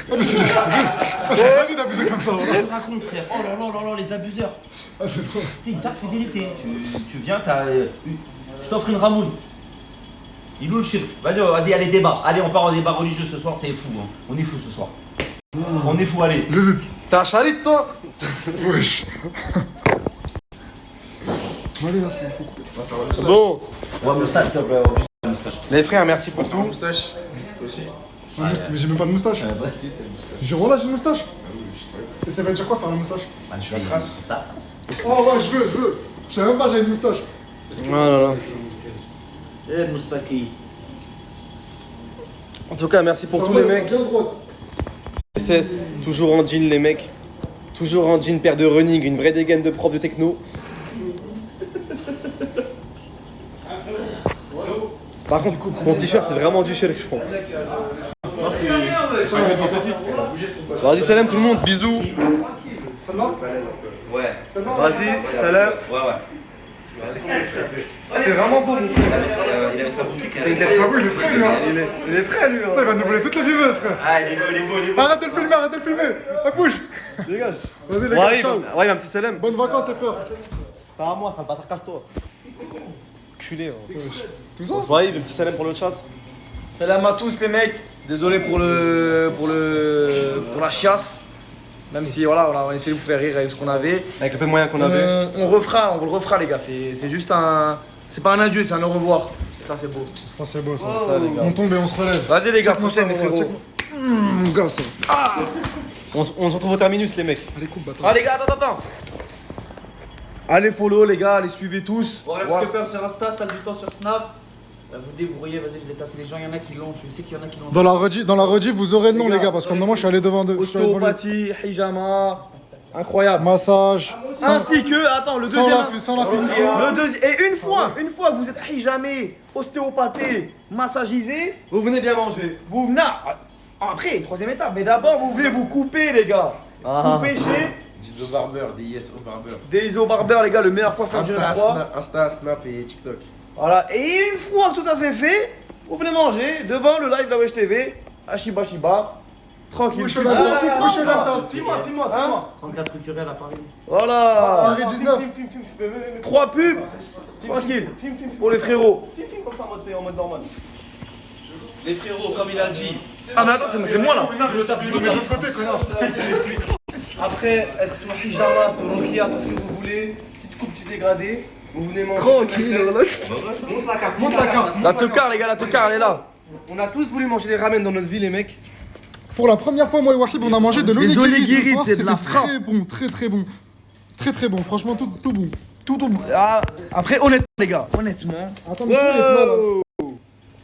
Ah, mais c'est dingue d'abuser comme ça. Qu'est-ce que tu racontes, frère? Oh là là, les abuseurs. Ah, c'est trop. C'est une carte fidélité. Tu viens, je t'offre une ramoune. Il est où le chiffre? Vas-y, allez, débat. Allez, on part en débat religieux ce soir, c'est fou. Hein. On est fou ce soir. On est fou, allez. Visite. T'as un chalit, toi? Wesh. Allez, là, faut couper. Bon. Ouais, moustache, top. moustache. Les frères, merci pour tout. Moustache. Toi aussi. Mais j'ai même pas de moustache. Bah si, t'as une moustache. Jure, là, j'ai une moustache. Et ça veut dire quoi faire une moustache? Bah, tu la traces. Oh ouais, je veux. Je savais même pas, j'avais une moustache. Oh là là. Eh, moustaki. En tout cas, merci pour tous les mecs. SS, toujours en jean les mecs. Toujours en jean, paire de running, une vraie dégaine de prof de techno. Par contre, mon t-shirt c'est vraiment du shell, je crois. Vas-y, salam tout le monde, bisous. Ouais. Vas-y, salam. Ouais, ouais. T'es vraiment beau, mon frère. Il avait sa boutique. Il est frais, lui, hein. Il est frais, lui. Il va nous voler toutes les viveuses, frère. Ah, il est beau. Arrête de le filmer. Ah, bouge. Dégage. Vas-y, les gars, ciao. Ouais, un petit salam. Bonnes vacances, les frères. Pas à moi, ça va pas casse-toi. Culé, Tout ça? Ouais, le petit salam pour le chat. Salam à tous les mecs. Désolé pour la chiasse. Même si voilà, on a essayé de vous faire rire avec ce qu'on avait. Avec le peu de moyens qu'on avait. On le refera les gars. C'est juste un. C'est pas un adieu, c'est un au revoir. Et ça c'est beau. Ah, c'est beau ça. les gars. On tombe et on se relève. Vas-y les gars, Check-moi ça, prochaine les mon frérots. Mon gars, ça. On se retrouve au terminus, les mecs. Allez, coupe, bâtard. Ah les gars, attends. Allez follow les gars, allez suivez tous. Warrior Voilà. Skipper sur Insta, salle du temps sur Snap. Vous débrouillez, vas-y, vous êtes intelligents, il y en a qui l'ont, je sais qu'il y en a qui l'ont. Dans la rediff, vous aurez le nom, les gars, parce que moi, je suis allé devant deux. Ostéopathie, hijama, incroyable. Massage. Ainsi que, attends, le Sans deuxième. sans la finition. Et une fois que vous êtes hijamé, ostéopathé, massagisé, Vous venez bien manger. vous venez. Après, troisième étape, mais d'abord vous venez vous couper les gars. Couper chez Dizo Barber, DISO Barber. Deiso Barber les gars, le meilleur coiffeur du 3. Insta, Snap et TikTok. Voilà, et une fois que tout ça c'est fait, vous venez manger devant le live de la Wesh TV, à Shiba Shiba, tranquille. Filme-moi. 34 culturels à Paris. Voilà. Paris 19. 3 pubs, tranquille, pour les frérots. Comme ça en mode normal. Les frérots, comme il a dit. Ah mais attends, c'est moi là. Mais de l'autre côté, connard. Après, être sur pyjama, sur Nokia, tout ce que vous voulez, petite coupe, petit dégradé, vous venez manger. Tranquille, relax. Monte la carte. La tocard les gars, la tocard elle est là. On a tous voulu manger des ramen dans notre vie, les mecs. Pour la première fois, moi et Wahib, on a mangé de Les l'onigiri onigiri, ce soir. c'est de la C'était frappe. très bon, très bon. Très bon, franchement, tout bon. Après honnêtement les gars, honnêtement. Attends, mais c'est les plats, là.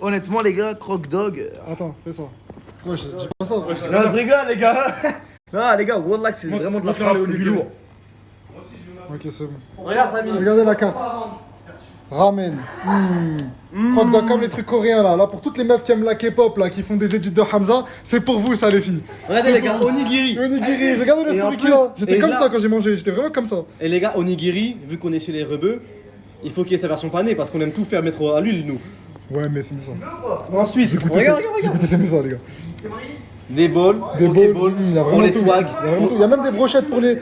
Honnêtement les gars, croque dog. Attends, fais ça. Ouais, je dis pas ça. Non, je rigole les gars. Non les gars, Wallah c'est vraiment de la frappe, c'est du lourd. Ok, c'est bon. Regarde, famille. Regardez la carte. Ramen. Croque dog comme les trucs coréens là. Là, pour toutes les meufs qui aiment la K-pop là, qui font des edits de Hamza, c'est pour vous ça, les filles. Regardez les gars, onigiri. Onigiri, regardez le Et en souris plus- qu'il a. J'étais et comme là- ça quand j'ai mangé, j'étais vraiment comme ça. Et les gars, onigiri, vu qu'on est chez les rebeux, il faut qu'il y ait sa version panée parce qu'on aime tout faire mettre à l'huile, nous. Ouais, mais c'est mieux ça. En Suisse, Écoutez, c'est mieux ça, les gars. Des bols, Des Pokéballs, bowls, il y a pour vraiment les tout. swags. Il y a vraiment tout. Il y a même des brochettes pour les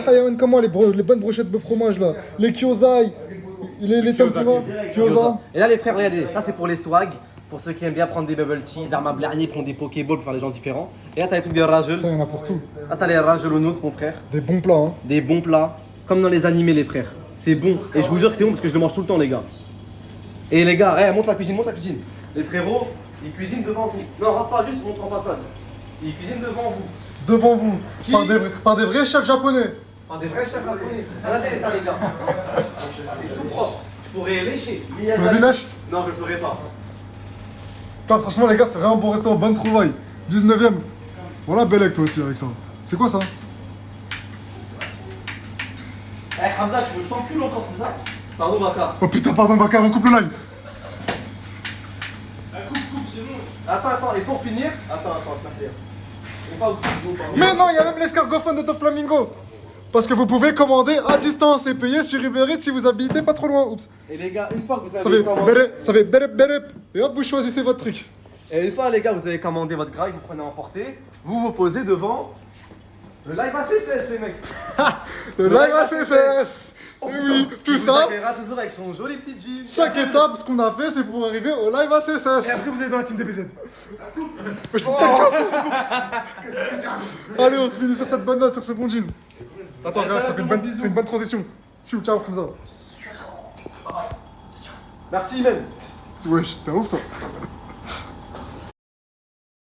hayawan, comment les bonnes brochettes de fromage là. Les kyozai, les tempura, kyoza. Et là, les frères, regardez, ça c'est pour les swags, pour ceux qui aiment bien prendre des bubble tea, les armes à blarnier, prendre des pokéballs pour faire des gens différents. Et là, t'as les trucs des rageuls. Putain, il y en a pour tout. Là, t'as les ragelonos, mon frère. Des bons plats, hein. Des bons plats, comme dans les animés, les frères. C'est bon. Et je vous jure que c'est bon parce que je le mange tout le temps, les gars. Et les gars, monte la cuisine. Les frérots, ils cuisinent devant vous. Non, rentre pas, juste montre en façade. Ils cuisinent devant vous. Devant vous. Par des vrais chefs japonais. Par des vrais chefs japonais. Regardez l'état, les gars. C'est tout propre. Je pourrais lécher. Vas-y, lâche. Non, je le ferai pas. Putain, franchement, les gars, c'est vraiment bon restaurant, bonne trouvaille. 19ème. Voilà, Belek, toi aussi, avec ça. C'est quoi ça? Eh Hamza, tu veux que je t'encule encore, c'est ça? Pardon, Bakar. Oh putain, pardon, Bakar, on coupe le live. Attends, et pour finir. Attends, c'est pas on va au pardon. Mais non, il y a même l'escargophone de Doflamingo. Parce que vous pouvez commander à distance et payer sur Uber Eats si vous habitez pas trop loin. Oups. Et les gars, une fois que vous Ça avez fait commandé. berep. Et hop, vous choisissez votre truc. Et une fois, les gars, vous avez commandé votre graille, vous prenez à emporter, vous vous posez devant le live ACCS, les mecs. Le live ACCS. Oui, tout Il ça. vous accueillera toujours avec son joli petit jean. Chaque étape, ce qu'on a fait, c'est pour arriver au live ACCS. Et après vous êtes dans la team DBZ. Allez, on se finit sur cette bonne note, sur ce bon jean. Attends, regarde, ça fait une bonne transition. Ciao, Hamza. Merci, Imen. Wesh, t'es ouf toi.